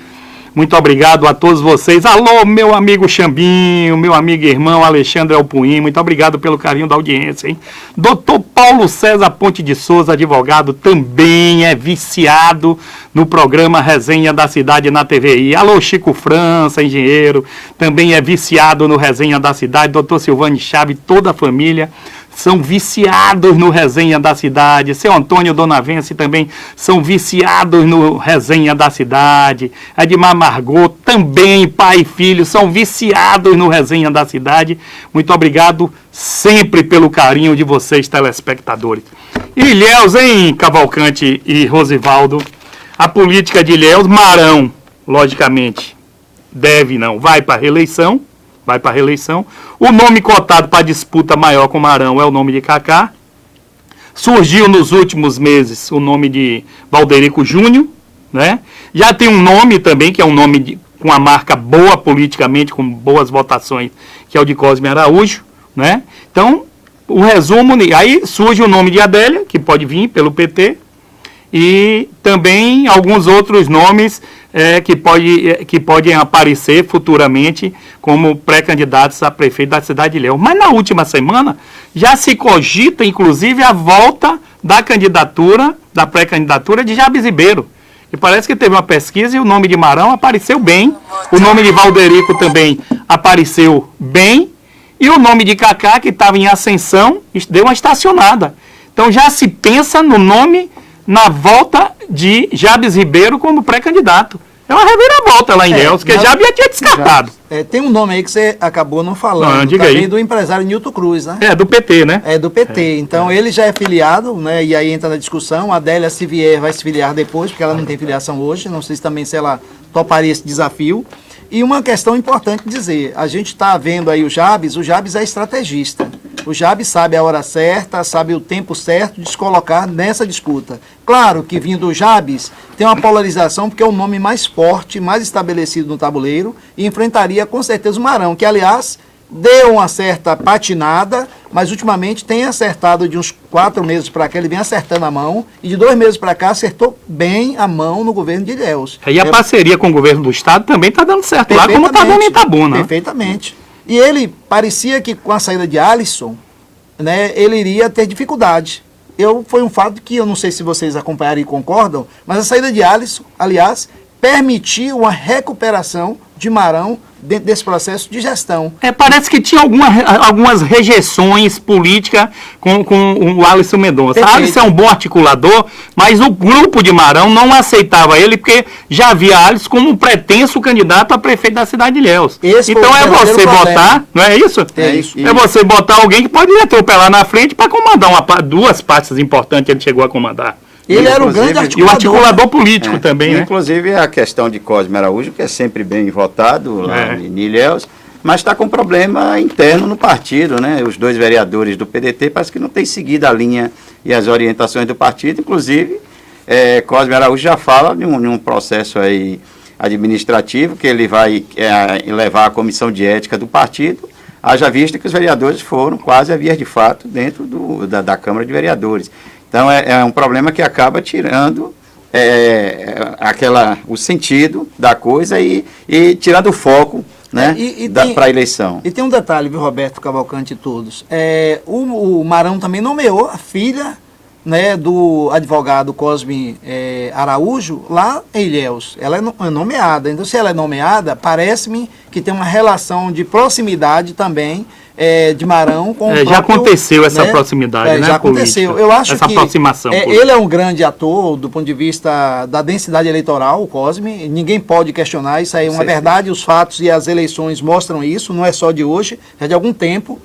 Muito obrigado a todos vocês. Alô, meu amigo Xambinho, meu amigo e irmão Alexandre Alpuim, muito obrigado pelo carinho da audiência, hein? Doutor Paulo César Ponte de Souza, advogado, também é viciado no programa Resenha da Cidade na TVI. Alô, Chico França, engenheiro, também é viciado no Resenha da Cidade. Doutor Silvane Chaves, toda a família são viciados no Resenha da Cidade. Seu Antônio Donavense também são viciados no Resenha da Cidade. Edmar Margot também, pai e filho, são viciados no Resenha da Cidade. Muito obrigado sempre pelo carinho de vocês, telespectadores. E Ilhéus, hein, Cavalcante e Rosivaldo? A política de Ilhéus, Marão, logicamente, vai para a reeleição. O nome cotado para disputa maior com o Marão é o nome de Cacá. Surgiu nos últimos meses o nome de Valderico Júnior, né? Já tem um nome também, que é um nome com uma marca boa politicamente, com boas votações, que é o de Cosme Araújo, né? Então, o resumo, aí surge o nome de Adélia, que pode vir pelo PT, e também alguns outros nomes que podem aparecer futuramente como pré-candidatos a prefeito da cidade de Ilhéus. Mas na última semana já se cogita, inclusive, a volta da pré-candidatura de Jabes Ribeiro. E parece que teve uma pesquisa e o nome de Marão apareceu bem, o nome de Valderico também apareceu bem, e o nome de Cacá, que estava em ascensão, deu uma estacionada. Então já se pensa no nome na volta de Jabes Ribeiro como pré-candidato. É uma reviravolta lá em Ilhéus, que Jabes já tinha descartado. Tem um nome aí que você acabou não falando, diga também aí. Do empresário Nilton Cruz, né? Do PT, né? Do PT. Então ele já é filiado, né? E aí entra na discussão. A Adélia, se vier, vai se filiar depois, porque ela não tem filiação hoje. Não sei se ela toparia esse desafio. E uma questão importante dizer, a gente está vendo aí o Jabes é estrategista. O Jabes sabe a hora certa, sabe o tempo certo de se colocar nessa disputa. Claro que vindo o Jabes tem uma polarização, porque é o nome mais forte, mais estabelecido no tabuleiro, e enfrentaria com certeza o Marão, que aliás deu uma certa patinada, mas ultimamente tem acertado de uns 4 meses para cá, ele vem acertando a mão, e de 2 meses para cá acertou bem a mão no governo de Ilhéus. E a parceria com o governo do estado também está dando certo lá, como está dando em Itabuna. Perfeitamente. E ele parecia que com a saída de Alisson, né, ele iria ter dificuldade. Foi um fato que eu não sei se vocês acompanharam e concordam, mas a saída de Alisson, aliás, permitiu uma recuperação de Marão dentro desse processo de gestão. Parece que tinha algumas rejeições políticas com o Alisson Mendonça. Perfeito. Alisson é um bom articulador, mas o grupo de Marão não aceitava ele porque já via Alisson como um pretenso candidato a prefeito da cidade de Ilhéus. Então é você botar, não é isso? É isso. É você botar alguém que pode atropelar na frente para comandar duas pastas importantes que ele chegou a comandar. Ele era um grande articulador. E o articulador político também, né? Inclusive a questão de Cosme Araújo, que é sempre bem votado lá em Ilhéus, mas está com problema interno no partido, né? Os 2 vereadores do PDT parece que não têm seguido a linha e as orientações do partido. Inclusive, Cosme Araújo já fala de um processo aí administrativo que ele vai levar à comissão de ética do partido, haja vista que os vereadores foram quase a vias de fato dentro da Câmara de Vereadores. Então, é um problema que acaba tirando o sentido da coisa e tirando o foco, né, para a eleição. E tem um detalhe, viu, Roberto Cavalcante e todos. O Marão também nomeou a filha, né, do advogado Cosme Araújo lá em Ilhéus. Ela é nomeada. Então, se ela é nomeada, parece-me que tem uma relação de proximidade também de Marão com o próprio, já aconteceu essa proximidade, né? Já aconteceu. Eu acho essa que aproximação. Ele é um grande ator do ponto de vista da densidade eleitoral, o Cosme. Ninguém pode questionar isso aí. É uma verdade, os fatos e as eleições mostram isso, não é só de hoje, é de algum tempo.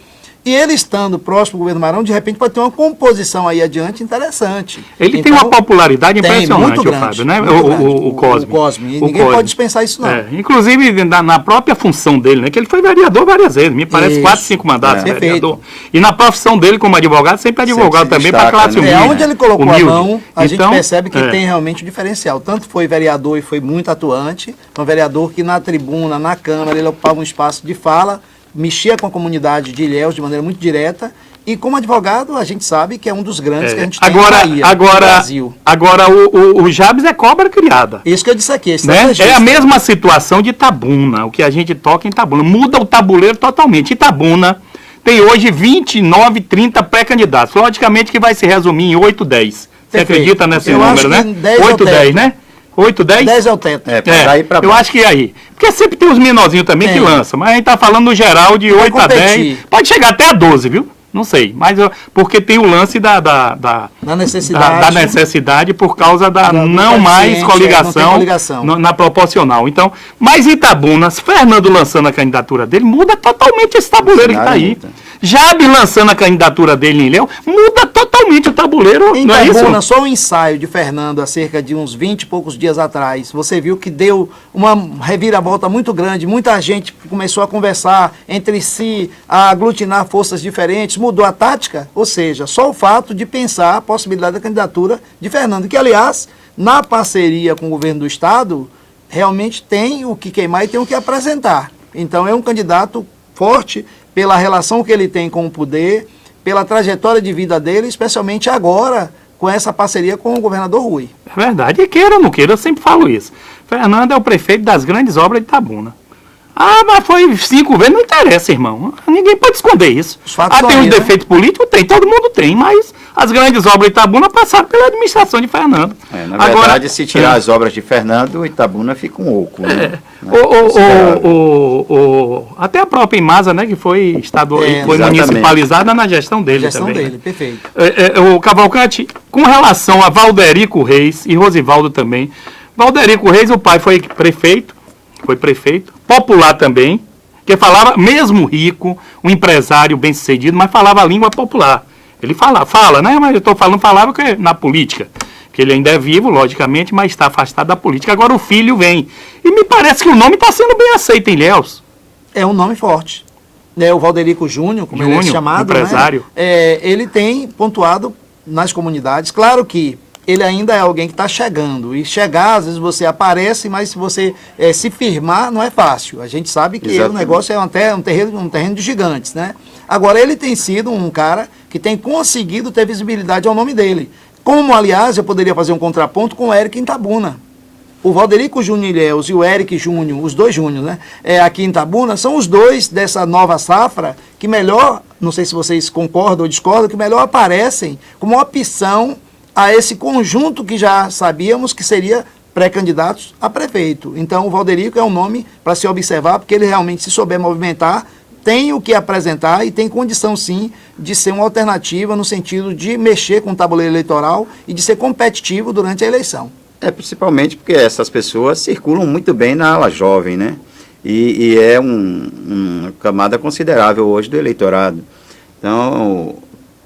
E ele estando próximo do governo Marão, de repente pode ter uma composição aí adiante interessante. Ele tem uma popularidade impressionante, o Fábio, né? O Cosme. O Cosme. Ninguém pode dispensar isso, não. Inclusive, na própria função dele, né? Que ele foi vereador várias vezes, me parece 4, 5 mandatos de vereador. E na profissão dele como advogado, sempre advogado também para a classe humilde. Onde ele colocou a mão, a gente percebe que tem realmente um diferencial. Tanto foi vereador e foi muito atuante, um vereador que na tribuna, na Câmara, ele ocupava um espaço de fala, mexia com a comunidade de Ilhéus de maneira muito direta, e como advogado a gente sabe que é um dos grandes que a gente tem na Bahia, no Brasil. Agora o Jabes é cobra criada. Isso que eu disse aqui. Né? É a mesma situação de Itabuna, o que a gente toca em Itabuna. Muda o tabuleiro totalmente. Itabuna tem hoje 29, 30 pré-candidatos. Logicamente que vai se resumir em 8, 10. Você acredita nesse número, né? 8, 10, né? 8, 10? 10 é o teto. Eu acho que é aí. Porque sempre tem os menorzinhos também que lançam. Mas a gente está falando no geral de 8 a 10. Pode chegar até a 12, viu? Não sei. Mas porque tem o lance da necessidade por causa da não mais coligação na proporcional. Então, mas Itabuna, Fernando lançando a candidatura dele, muda totalmente esse tabuleiro que está aí. Jabes lançando a candidatura dele em Ilhéus, muda totalmente o tabuleiro, em não é Itabuna, isso? Só o ensaio de Fernando há cerca de uns 20 e poucos dias atrás, você viu que deu uma reviravolta muito grande, muita gente começou a conversar entre si, a aglutinar forças diferentes, mudou a tática, ou seja, só o fato de pensar a possibilidade da candidatura de Fernando, que aliás, na parceria com o governo do estado, realmente tem o que queimar e tem o que apresentar. Então é um candidato forte, pela relação que ele tem com o poder, pela trajetória de vida dele, especialmente agora, com essa parceria com o governador Rui. É verdade, e queira ou não queira, eu sempre falo isso. Fernando é o prefeito das grandes obras de Itabuna. Mas foi 5 vezes, não interessa, irmão. Ninguém pode esconder isso. Tem os defeitos políticos? Tem, todo mundo tem, mas as grandes obras de Itabuna passaram pela administração de Fernando. Na verdade, se tirar as obras de Fernando, Itabuna fica um oco. Né? Até a própria Imasa, né, que foi municipalizada na gestão dele também. Dele, perfeito. O Cavalcante, com relação a Valderico Reis e Rosivaldo também. Valderico Reis, o pai foi prefeito, popular também, que falava, mesmo rico, um empresário bem-sucedido, mas falava a língua popular. Ele fala, né? Mas eu estou falava que na política, que ele ainda é vivo, logicamente, mas está afastado da política. Agora o filho vem. E me parece que o nome está sendo bem aceito em Ilhéus. É um nome forte. O Valderico Júnior, como ele é chamado, empresário. Né? Ele tem pontuado nas comunidades. Claro que ele ainda é alguém que está chegando. E chegar, às vezes você aparece, mas se você se firmar, não é fácil. A gente sabe que o negócio é um terreno de gigantes, né? Agora, ele tem sido um cara que tem conseguido ter visibilidade ao nome dele. Como, aliás, eu poderia fazer um contraponto com o Eric Itabuna. O Valderico Júnior Ilhéus e o Eric Júnior, os dois Júnior, né? Aqui em Itabuna, são os dois dessa nova safra que melhor, não sei se vocês concordam ou discordam, que melhor aparecem como opção a esse conjunto que já sabíamos que seria pré-candidatos a prefeito. Então, o Valderico é um nome para se observar, porque ele realmente, se souber movimentar, tem o que apresentar e tem condição, sim, de ser uma alternativa no sentido de mexer com o tabuleiro eleitoral e de ser competitivo durante a eleição. Principalmente porque essas pessoas circulam muito bem na ala jovem, né? E é uma camada considerável hoje do eleitorado. Então,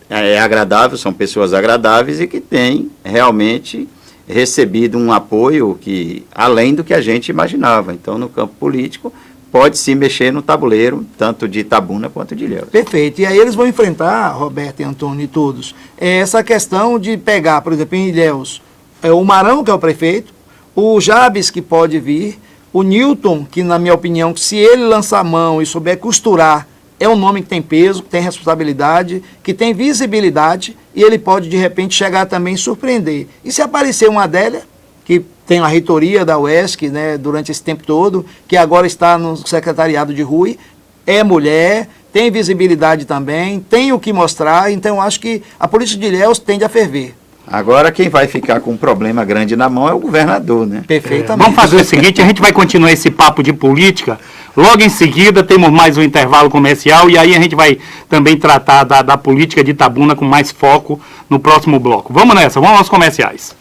é agradável, são pessoas agradáveis e que têm realmente recebido um apoio que além do que a gente imaginava. Então, no campo político, pode se mexer no tabuleiro, tanto de Itabuna quanto de Ilhéus. Perfeito. E aí eles vão enfrentar, Roberto e Antônio e todos, essa questão de pegar, por exemplo, em Ilhéus, o Marão, que é o prefeito, o Jabes, que pode vir, o Newton, que, na minha opinião, se ele lançar a mão e souber costurar, é um nome que tem peso, que tem responsabilidade, que tem visibilidade, e ele pode, de repente, chegar também e surpreender. E se aparecer uma Adélia, que tem a reitoria da UESC, né, durante esse tempo todo, que agora está no secretariado de Rui, é mulher, tem visibilidade também, tem o que mostrar, então eu acho que a política de Ilhéus tende a ferver. Agora, quem vai ficar com um problema grande na mão é o governador, né? Perfeitamente. Vamos fazer o seguinte, a gente vai continuar esse papo de política, logo em seguida temos mais um intervalo comercial e aí a gente vai também tratar da política de Itabuna com mais foco no próximo bloco. Vamos nessa, vamos aos comerciais.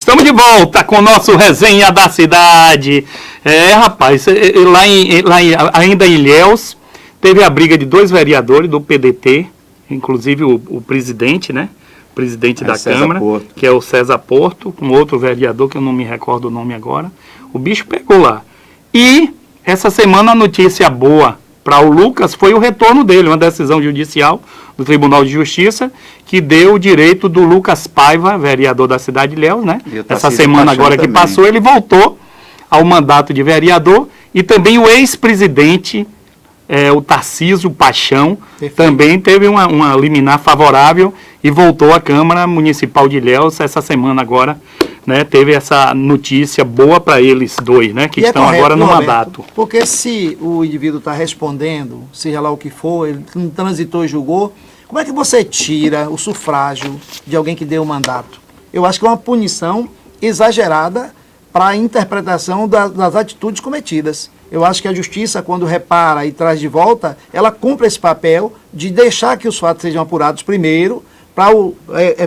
Estamos de volta com o nosso Resenha da Cidade. Rapaz, ainda em Ilhéus, teve a briga de dois vereadores do PDT, inclusive o presidente, né? O presidente da Câmara, que é o César Porto, com outro vereador, que eu não me recordo o nome agora. O bicho pegou lá. E essa semana a notícia boa para o Lucas foi o retorno dele, uma decisão judicial do Tribunal de Justiça, que deu o direito do Lucas Paiva, vereador da cidade de Ilhéus, né? Essa semana agora que passou, ele voltou ao mandato de vereador, e também o ex-presidente, o Tarcísio Paixão, também teve uma liminar favorável e voltou à Câmara Municipal de Ilhéus essa semana agora, né? Teve essa notícia boa para eles dois, né? Que estão agora no mandato. Porque se o indivíduo está respondendo, seja lá o que for, ele não transitou e julgou, como é que você tira o sufrágio de alguém que deu o mandato? Eu acho que é uma punição exagerada para a interpretação das atitudes cometidas. Eu acho que a justiça, quando repara e traz de volta, ela cumpre esse papel de deixar que os fatos sejam apurados primeiro, para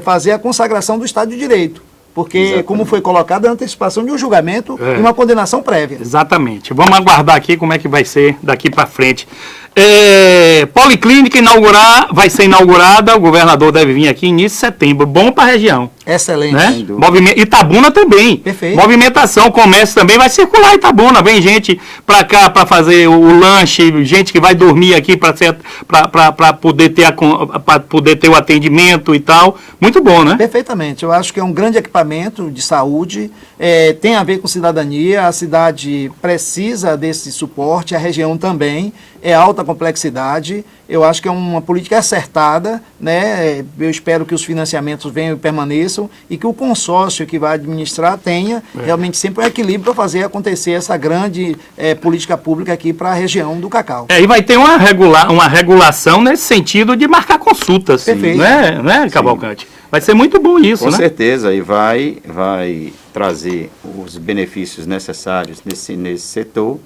fazer a consagração do Estado de Direito. Porque, exatamente, como foi colocado, é a antecipação de um julgamento e uma condenação prévia. Exatamente. Vamos aguardar aqui como é que vai ser daqui para frente. Policlínica vai ser inaugurada, o governador deve vir aqui início de setembro. Bom para a região. Excelente. Né? Itabuna também. Perfeito. Movimentação, comércio também vai circular Itabuna. Vem gente para cá para fazer o lanche, gente que vai dormir aqui para poder ter o atendimento e tal. Muito bom, né? Perfeitamente. Eu acho que é um grande equipamento de saúde, tem a ver com cidadania, a cidade precisa desse suporte, a região também, é alta complexidade. Eu acho que é uma política acertada, né? Eu espero que os financiamentos venham e permaneçam e que o consórcio que vai administrar tenha realmente sempre um equilíbrio para fazer acontecer essa grande política pública aqui para a região do Cacau. E vai ter uma regulação nesse sentido de marcar consultas. Perfeito. Né, Cavalcante? Vai ser muito bom isso, né? Com certeza, e vai trazer os benefícios necessários nesse setor.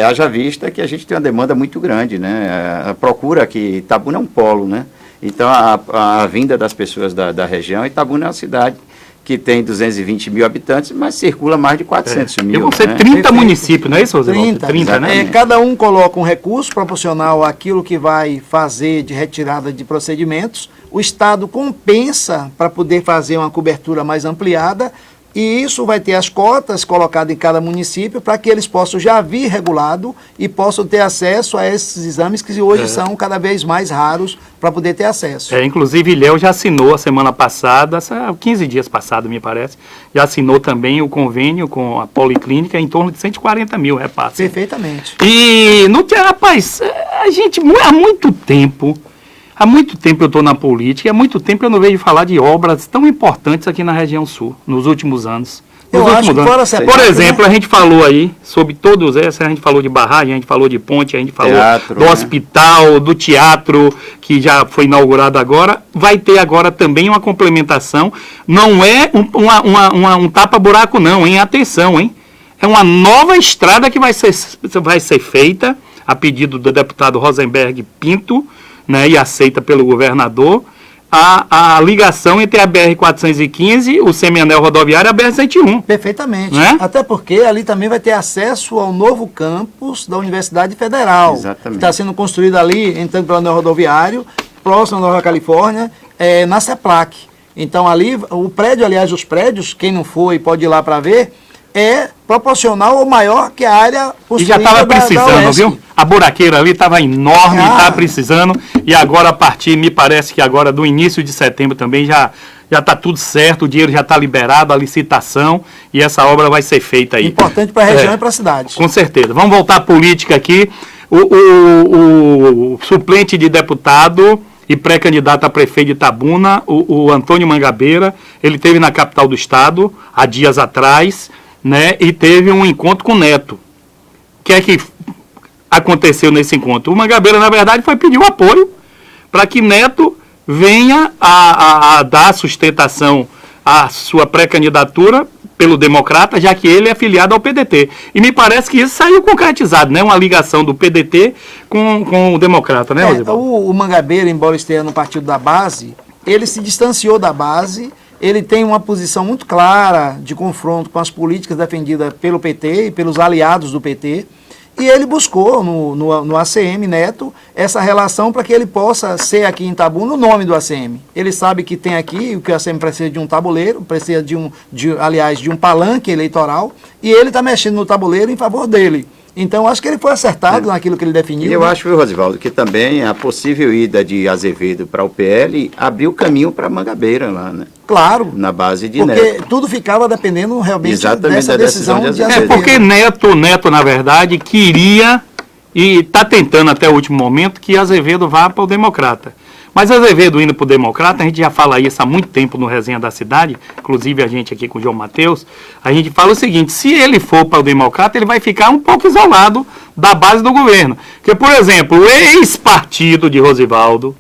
Haja vista que a gente tem uma demanda muito grande, né? A procura aqui, Itabuna é um polo, né? Então, a vinda das pessoas da região, Itabuna é uma cidade que tem 220 mil habitantes, mas circula mais de 400 mil. E vão ser 30 municípios, não é isso, Oswaldo? 30, né? Cada um coloca um recurso proporcional àquilo que vai fazer de retirada de procedimentos. O Estado compensa para poder fazer uma cobertura mais ampliada, E isso vai ter as cotas colocadas em cada município para que eles possam já vir regulado e possam ter acesso a esses exames que hoje são cada vez mais raros para poder ter acesso. Inclusive, Ilhéus já assinou a semana passada, 15 dias passado, me parece, já assinou também o convênio com a Policlínica em torno de 140 mil repasses. Perfeitamente. E, rapaz, a gente, há muito tempo eu estou na política e há muito tempo eu não vejo falar de obras tão importantes aqui na região sul, nos últimos anos. Por exemplo, a gente falou aí sobre todos esses, a gente falou de barragem, a gente falou de ponte, a gente falou do hospital, do teatro, que já foi inaugurado agora. Vai ter agora também uma complementação, não é um tapa-buraco não, hein? Atenção, hein? É uma nova estrada que vai ser feita, a pedido do deputado Rosenberg Pinto, né, e aceita pelo governador, a ligação entre a BR-415, o semianel rodoviário e a BR-101. Perfeitamente. Né? Até porque ali também vai ter acesso ao novo campus da Universidade Federal. Exatamente. Que está sendo construído ali, entrando pelo anel rodoviário, próximo à Nova Califórnia, na CEPLAC. Então ali, o prédio, aliás, os prédios, quem não foi pode ir lá para ver, é proporcional ou maior que a área construída. E já estava precisando, viu? A buraqueira ali estava enorme, estava precisando. E agora, a partir, me parece que agora do início de setembro também já está tudo certo, o dinheiro já está liberado, a licitação, e essa obra vai ser feita aí. Importante para a região e para a cidade. Com certeza. Vamos voltar à política aqui. O suplente de deputado e pré-candidato a prefeito de Itabuna, o Antônio Mangabeira, ele esteve na capital do estado há dias atrás, né, e teve um encontro com o Neto. O que é que aconteceu nesse encontro? O Mangabeira, na verdade, foi pedir o apoio para que Neto venha a dar sustentação à sua pré-candidatura pelo Democrata, já que ele é filiado ao PDT. E me parece que isso saiu concretizado, né? Uma ligação do PDT com o Democrata, né, Rosivaldo? O Mangabeira, embora esteja no partido da base, ele se distanciou da base. Ele tem uma posição muito clara de confronto com as políticas defendidas pelo PT e pelos aliados do PT. E ele buscou no ACM Neto essa relação para que ele possa ser aqui em Itabuna o nome do ACM. Ele sabe que tem aqui, o que o ACM precisa de um tabuleiro, precisa de um palanque eleitoral, e ele está mexendo no tabuleiro em favor dele. Então, acho que ele foi acertado naquilo que ele definiu. E eu acho, Rosivaldo, que também a possível ida de Azevedo para o PL abriu caminho para Mangabeira lá, né? Claro. Na base de Neto. Porque Neto. tudo ficava dependendo realmente exatamente dessa decisão de Azevedo. Porque Neto, na verdade, queria e está tentando até o último momento que Azevedo vá para o Democrata. Mas Azevedo indo para o Democrata, a gente já fala isso há muito tempo no Resenha da Cidade, inclusive a gente aqui com o João Mateus, a gente fala o seguinte: se ele for para o Democrata, ele vai ficar um pouco isolado da base do governo. Porque, por exemplo, o ex-partido de Rosivaldo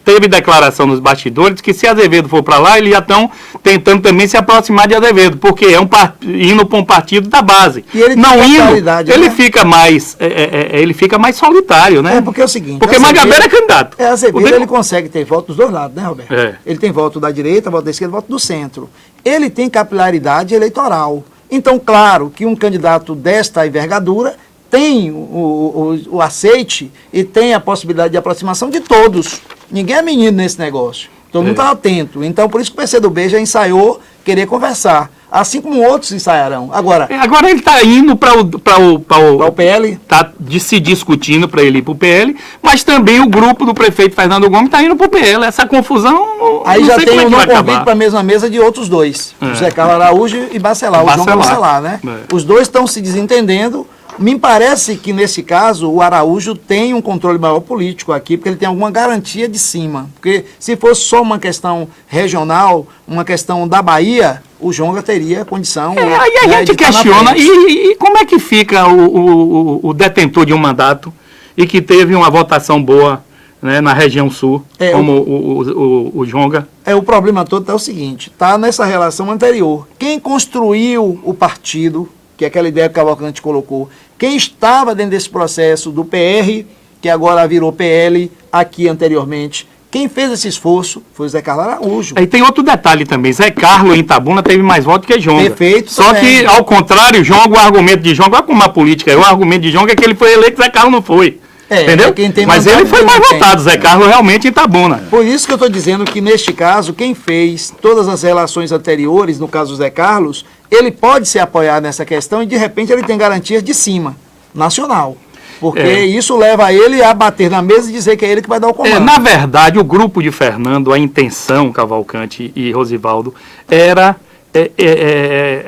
teve declaração nos bastidores que se Azevedo for para lá, eles já estão tentando também se aproximar de Azevedo, porque é indo para um partido da base. E ele não indo, ele, né? fica mais, ele fica mais solitário, né? Porque é o seguinte... Porque Mangabeira é candidato. Azevedo, ele consegue ter voto dos dois lados, né, Roberto? Ele tem voto da direita, voto da esquerda, voto do centro. Ele tem capilaridade eleitoral. Então, claro que um candidato desta envergadura tem o aceite e tem a possibilidade de aproximação de todos. Ninguém é menino nesse negócio. Todo mundo está atento. Então, por isso que o PCdoB já ensaiou querer conversar. Assim como outros ensaiarão. Agora ele está indo para o PL. Está se discutindo para ele ir para o PL, mas também o grupo do prefeito Fernando Gomes está indo para o PL. Essa confusão. Aí já tem um não convite para a mesma mesa de outros dois. José Carlos Araújo e Bacelar. O João Bacelar, né? Os dois estão se desentendendo. Me parece que, nesse caso, o Araújo tem um controle maior político aqui, porque ele tem alguma garantia de cima. Porque se fosse só uma questão regional, uma questão da Bahia, o Jonga teria condição... Aí a gente questiona, e como é que fica o detentor de um mandato e que teve uma votação boa, né, na região sul, como o Jonga? O problema todo é o seguinte, está nessa relação anterior. Quem construiu o partido, que é aquela ideia que o Cavalcante colocou, quem estava dentro desse processo do PR, que agora virou PL, aqui anteriormente, quem fez esse esforço foi o Zé Carlos Araújo. Aí tem outro detalhe também, Zé Carlos em Itabuna teve mais votos que Jonga. Perfeito. Só também. Que, ao contrário, Jonga, o argumento de Jonga, olha como a política é, o argumento de Jonga é que ele foi eleito e Zé Carlos não foi. entendeu? Mas ele foi mais votado, Zé Carlos, realmente em Itabuna. Por isso que eu estou dizendo que, neste caso, quem fez todas as relações anteriores, no caso do Zé Carlos, ele pode se apoiar nessa questão e, de repente, ele tem garantias de cima, nacional. Porque isso leva ele a bater na mesa e dizer que é ele que vai dar o comando. Na verdade, o grupo de Fernando, a intenção, Cavalcante e Rosivaldo, era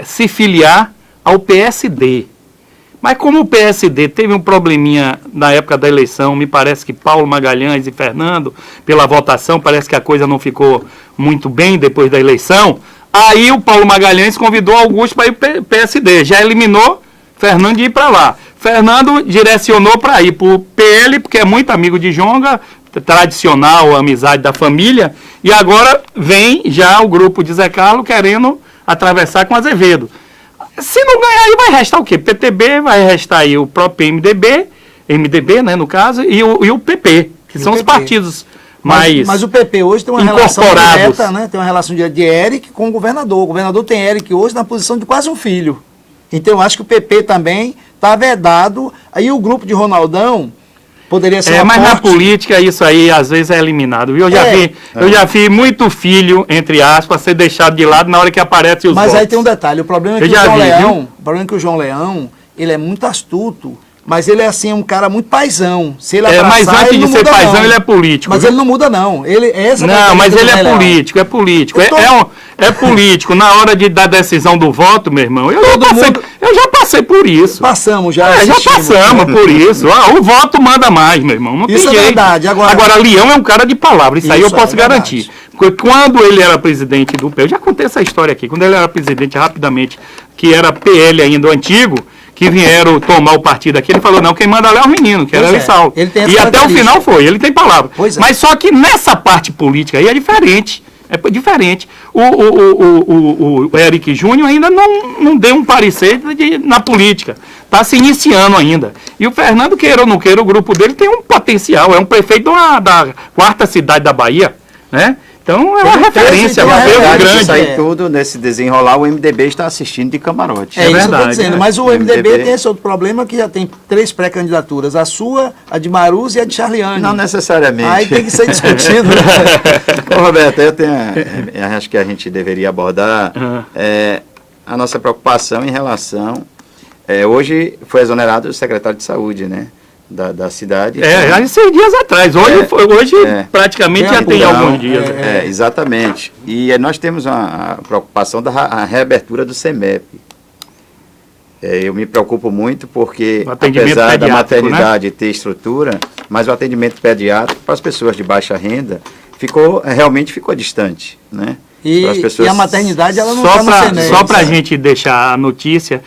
se filiar ao PSD. Mas como o PSD teve um probleminha na época da eleição, me parece que Paulo Magalhães e Fernando, pela votação, parece que a coisa não ficou muito bem depois da eleição, aí o Paulo Magalhães convidou Augusto para ir para o PSD, já eliminou Fernando de ir para lá. Fernando direcionou para ir para o PL, porque é muito amigo de Jonga, tradicional, amizade da família, e agora vem já o grupo de Zé Carlos querendo atravessar com Azevedo. Se não ganhar, aí vai restar o quê? PTB, vai restar aí o próprio MDB, né, no caso, e o PP, que são os partidos mais Mas o PP hoje tem uma relação direta, né? Tem uma relação direta de Eric com o governador. O governador tem Eric hoje na posição de quase um filho. Então eu acho que o PP também está vedado. Aí o grupo de Ronaldão poderia ser mas na política isso aí às vezes é eliminado. Eu já vi muito filho, entre aspas, ser deixado de lado na hora que aparece os votos. Mas aí tem um detalhe, o problema é que o João Leão, ele é muito astuto, mas ele é assim, um cara muito paizão. Se ele abraçar, mas antes de ser paizão, ele é político. Mas ele não muda, não. Mas ele é político, é político. É político. Na hora de dar decisão do voto, meu irmão, eu já passei por isso. Passamos já. Já passamos por isso. O voto manda mais, meu irmão. Não tem jeito. Isso é verdade. Agora, Leão é um cara de palavra. Isso aí eu posso garantir. Porque quando ele era presidente do PL, eu já contei essa história aqui, quando ele era presidente rapidamente, que era PL ainda o antigo, que vieram tomar o partido aqui, ele falou, não, quem manda lá é o menino, que era Lissau. E até o final foi, ele tem palavra. Mas só que nessa parte política aí é diferente. É diferente. O Eric Júnior ainda não deu um parecer na política. Está se iniciando ainda. E o Fernando, queira ou não queira, o grupo dele tem um potencial. É um prefeito da quarta cidade da Bahia, né? Então é uma referência, uma grande. Isso aí tudo, nesse desenrolar, o MDB está assistindo de camarote. É verdade. Isso que eu tô dizendo, mas o MDB tem esse outro problema que já tem 3 pré-candidaturas. A sua, a de Maruz e a de Charliane. Não necessariamente. Aí tem que ser discutido. Ô, Roberto, eu acho que a gente deveria abordar a nossa preocupação em relação... hoje foi exonerado o secretário de saúde, né? Da cidade. Já 6 dias atrás. Hoje praticamente já tem alguns dias. Exatamente. E nós temos a preocupação da reabertura do CEMEP. Eu me preocupo muito porque, apesar da maternidade ter estrutura, mas o atendimento pediátrico para as pessoas de baixa renda realmente ficou distante, né? E a maternidade, ela não está no CENES. Só para a gente deixar a notícia,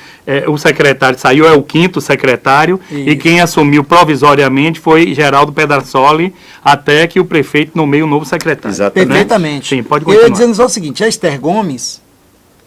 o secretário saiu, é o 5º secretário, e quem assumiu provisoriamente foi Geraldo Pedrasoli, até que o prefeito nomeie o novo secretário. Exatamente. Perfeitamente. Sim, pode continuar. Eu ia dizendo só o seguinte, a Esther Gomes,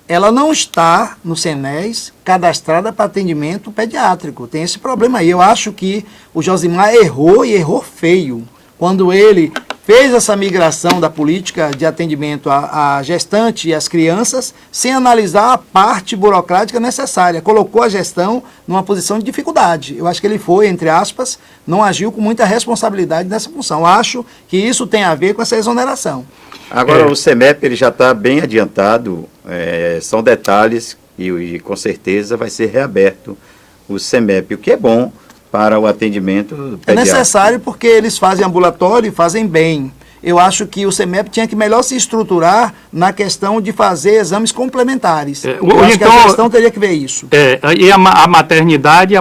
ela não está no CENES cadastrada para atendimento pediátrico. Tem esse problema aí. Eu acho que o Josimar errou e errou feio quando ele fez essa migração da política de atendimento à gestante e às crianças sem analisar a parte burocrática necessária. Colocou a gestão numa posição de dificuldade. Eu acho que ele foi, entre aspas, não agiu com muita responsabilidade nessa função. Acho que isso tem a ver com essa exoneração. Agora, o CEMEP ele já está bem adiantado, são detalhes e com certeza vai ser reaberto o CEMEP, o que é bom para o atendimento pediátrico. É necessário porque eles fazem ambulatório e fazem bem. Eu acho que o CEMEP tinha que melhor se estruturar na questão de fazer exames complementares. Eu acho que a gestão teria que ver isso. E a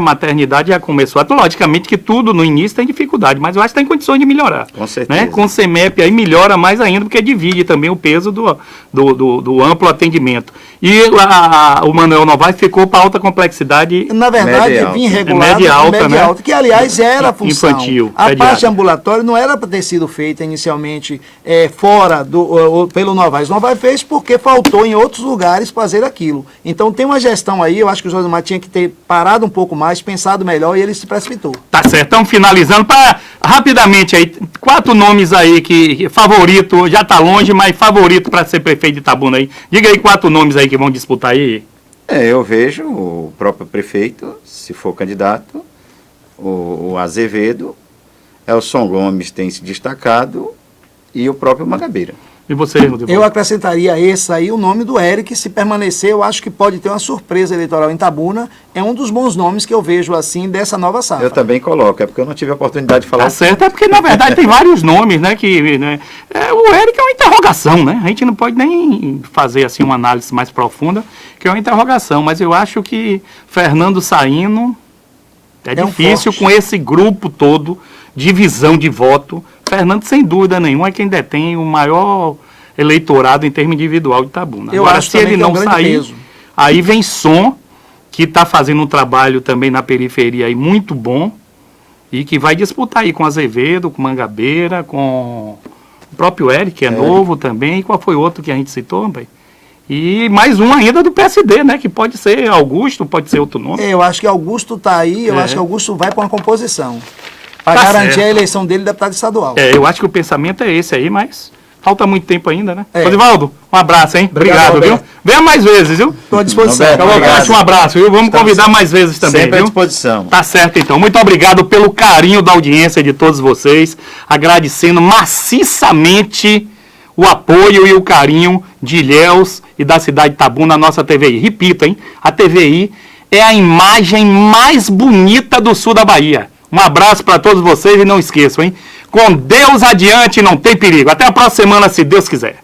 maternidade já começou. Logicamente que tudo no início tem dificuldade, mas eu acho que tem condições de melhorar. Com certeza. Né? Com o CEMEP aí melhora mais ainda, porque divide também o peso do amplo atendimento. E o Manuel Novaes ficou para alta complexidade. Na verdade, vinha regulado média alta, né? alta, que aliás era a função. Infantil. A parte ambulatória não era para ter sido feita inicialmente fora pelo Novaes. O Novaes fez porque faltou em outros lugares fazer aquilo. Então tem uma gestão aí, eu acho que o Josimar tinha que ter parado um pouco mais, pensado melhor e ele se precipitou. Tá certo, estamos finalizando. Rapidamente aí, 4 nomes aí que favorito, já está longe, mas favorito para ser prefeito de Itabuna aí. Diga aí 4 nomes aí que vão disputar aí. Eu vejo o próprio prefeito, se for candidato, o Azevedo Elson Gomes tem se destacado e o próprio Mangabeira. E você, Rodrigo? Eu acrescentaria esse aí o nome do Eric. Se permanecer, eu acho que pode ter uma surpresa eleitoral em Itabuna. É um dos bons nomes que eu vejo assim dessa nova safra. Eu também coloco, é porque eu não tive a oportunidade de falar. Tá certo, é porque na verdade tem vários nomes, né? O Eric é uma interrogação, né? A gente não pode nem fazer assim uma análise mais profunda, que é uma interrogação, mas eu acho que Fernando saindo é difícil com esse grupo todo, divisão de voto. Fernando, sem dúvida nenhuma, é quem detém o maior eleitorado em termos individual de Itabuna. Eu Agora, acho se ele não sair, peso. aí vem Som, que está fazendo um trabalho também na periferia aí muito bom, e que vai disputar aí com Azevedo, com Mangabeira, com o próprio Eric, que é novo também. E qual foi o outro que a gente citou, pai? E mais um ainda do PSD, né? Que pode ser Augusto, pode ser outro nome. Eu acho que Augusto está aí, eu acho que Augusto vai para uma composição. Para Tá garantir certo. a eleição dele deputado estadual. Eu acho que o pensamento é esse aí, mas falta muito tempo ainda, né? É. Rosivaldo, um abraço, hein? Obrigado, viu? Roberto. Venha mais vezes, viu? Estou à disposição. Roberto, Cavalcante, um abraço, viu? Vamos convidar mais vezes também, Sempre à viu? disposição. Tá certo, então. Muito obrigado pelo carinho da audiência de todos vocês. Agradecendo maciçamente o apoio e o carinho de Ilhéus e da cidade de Itabuna, a nossa TVI. Repito, hein? A TVI é a imagem mais bonita do sul da Bahia. Um abraço para todos vocês e não esqueçam, hein? Com Deus adiante, não tem perigo. Até a próxima semana, se Deus quiser.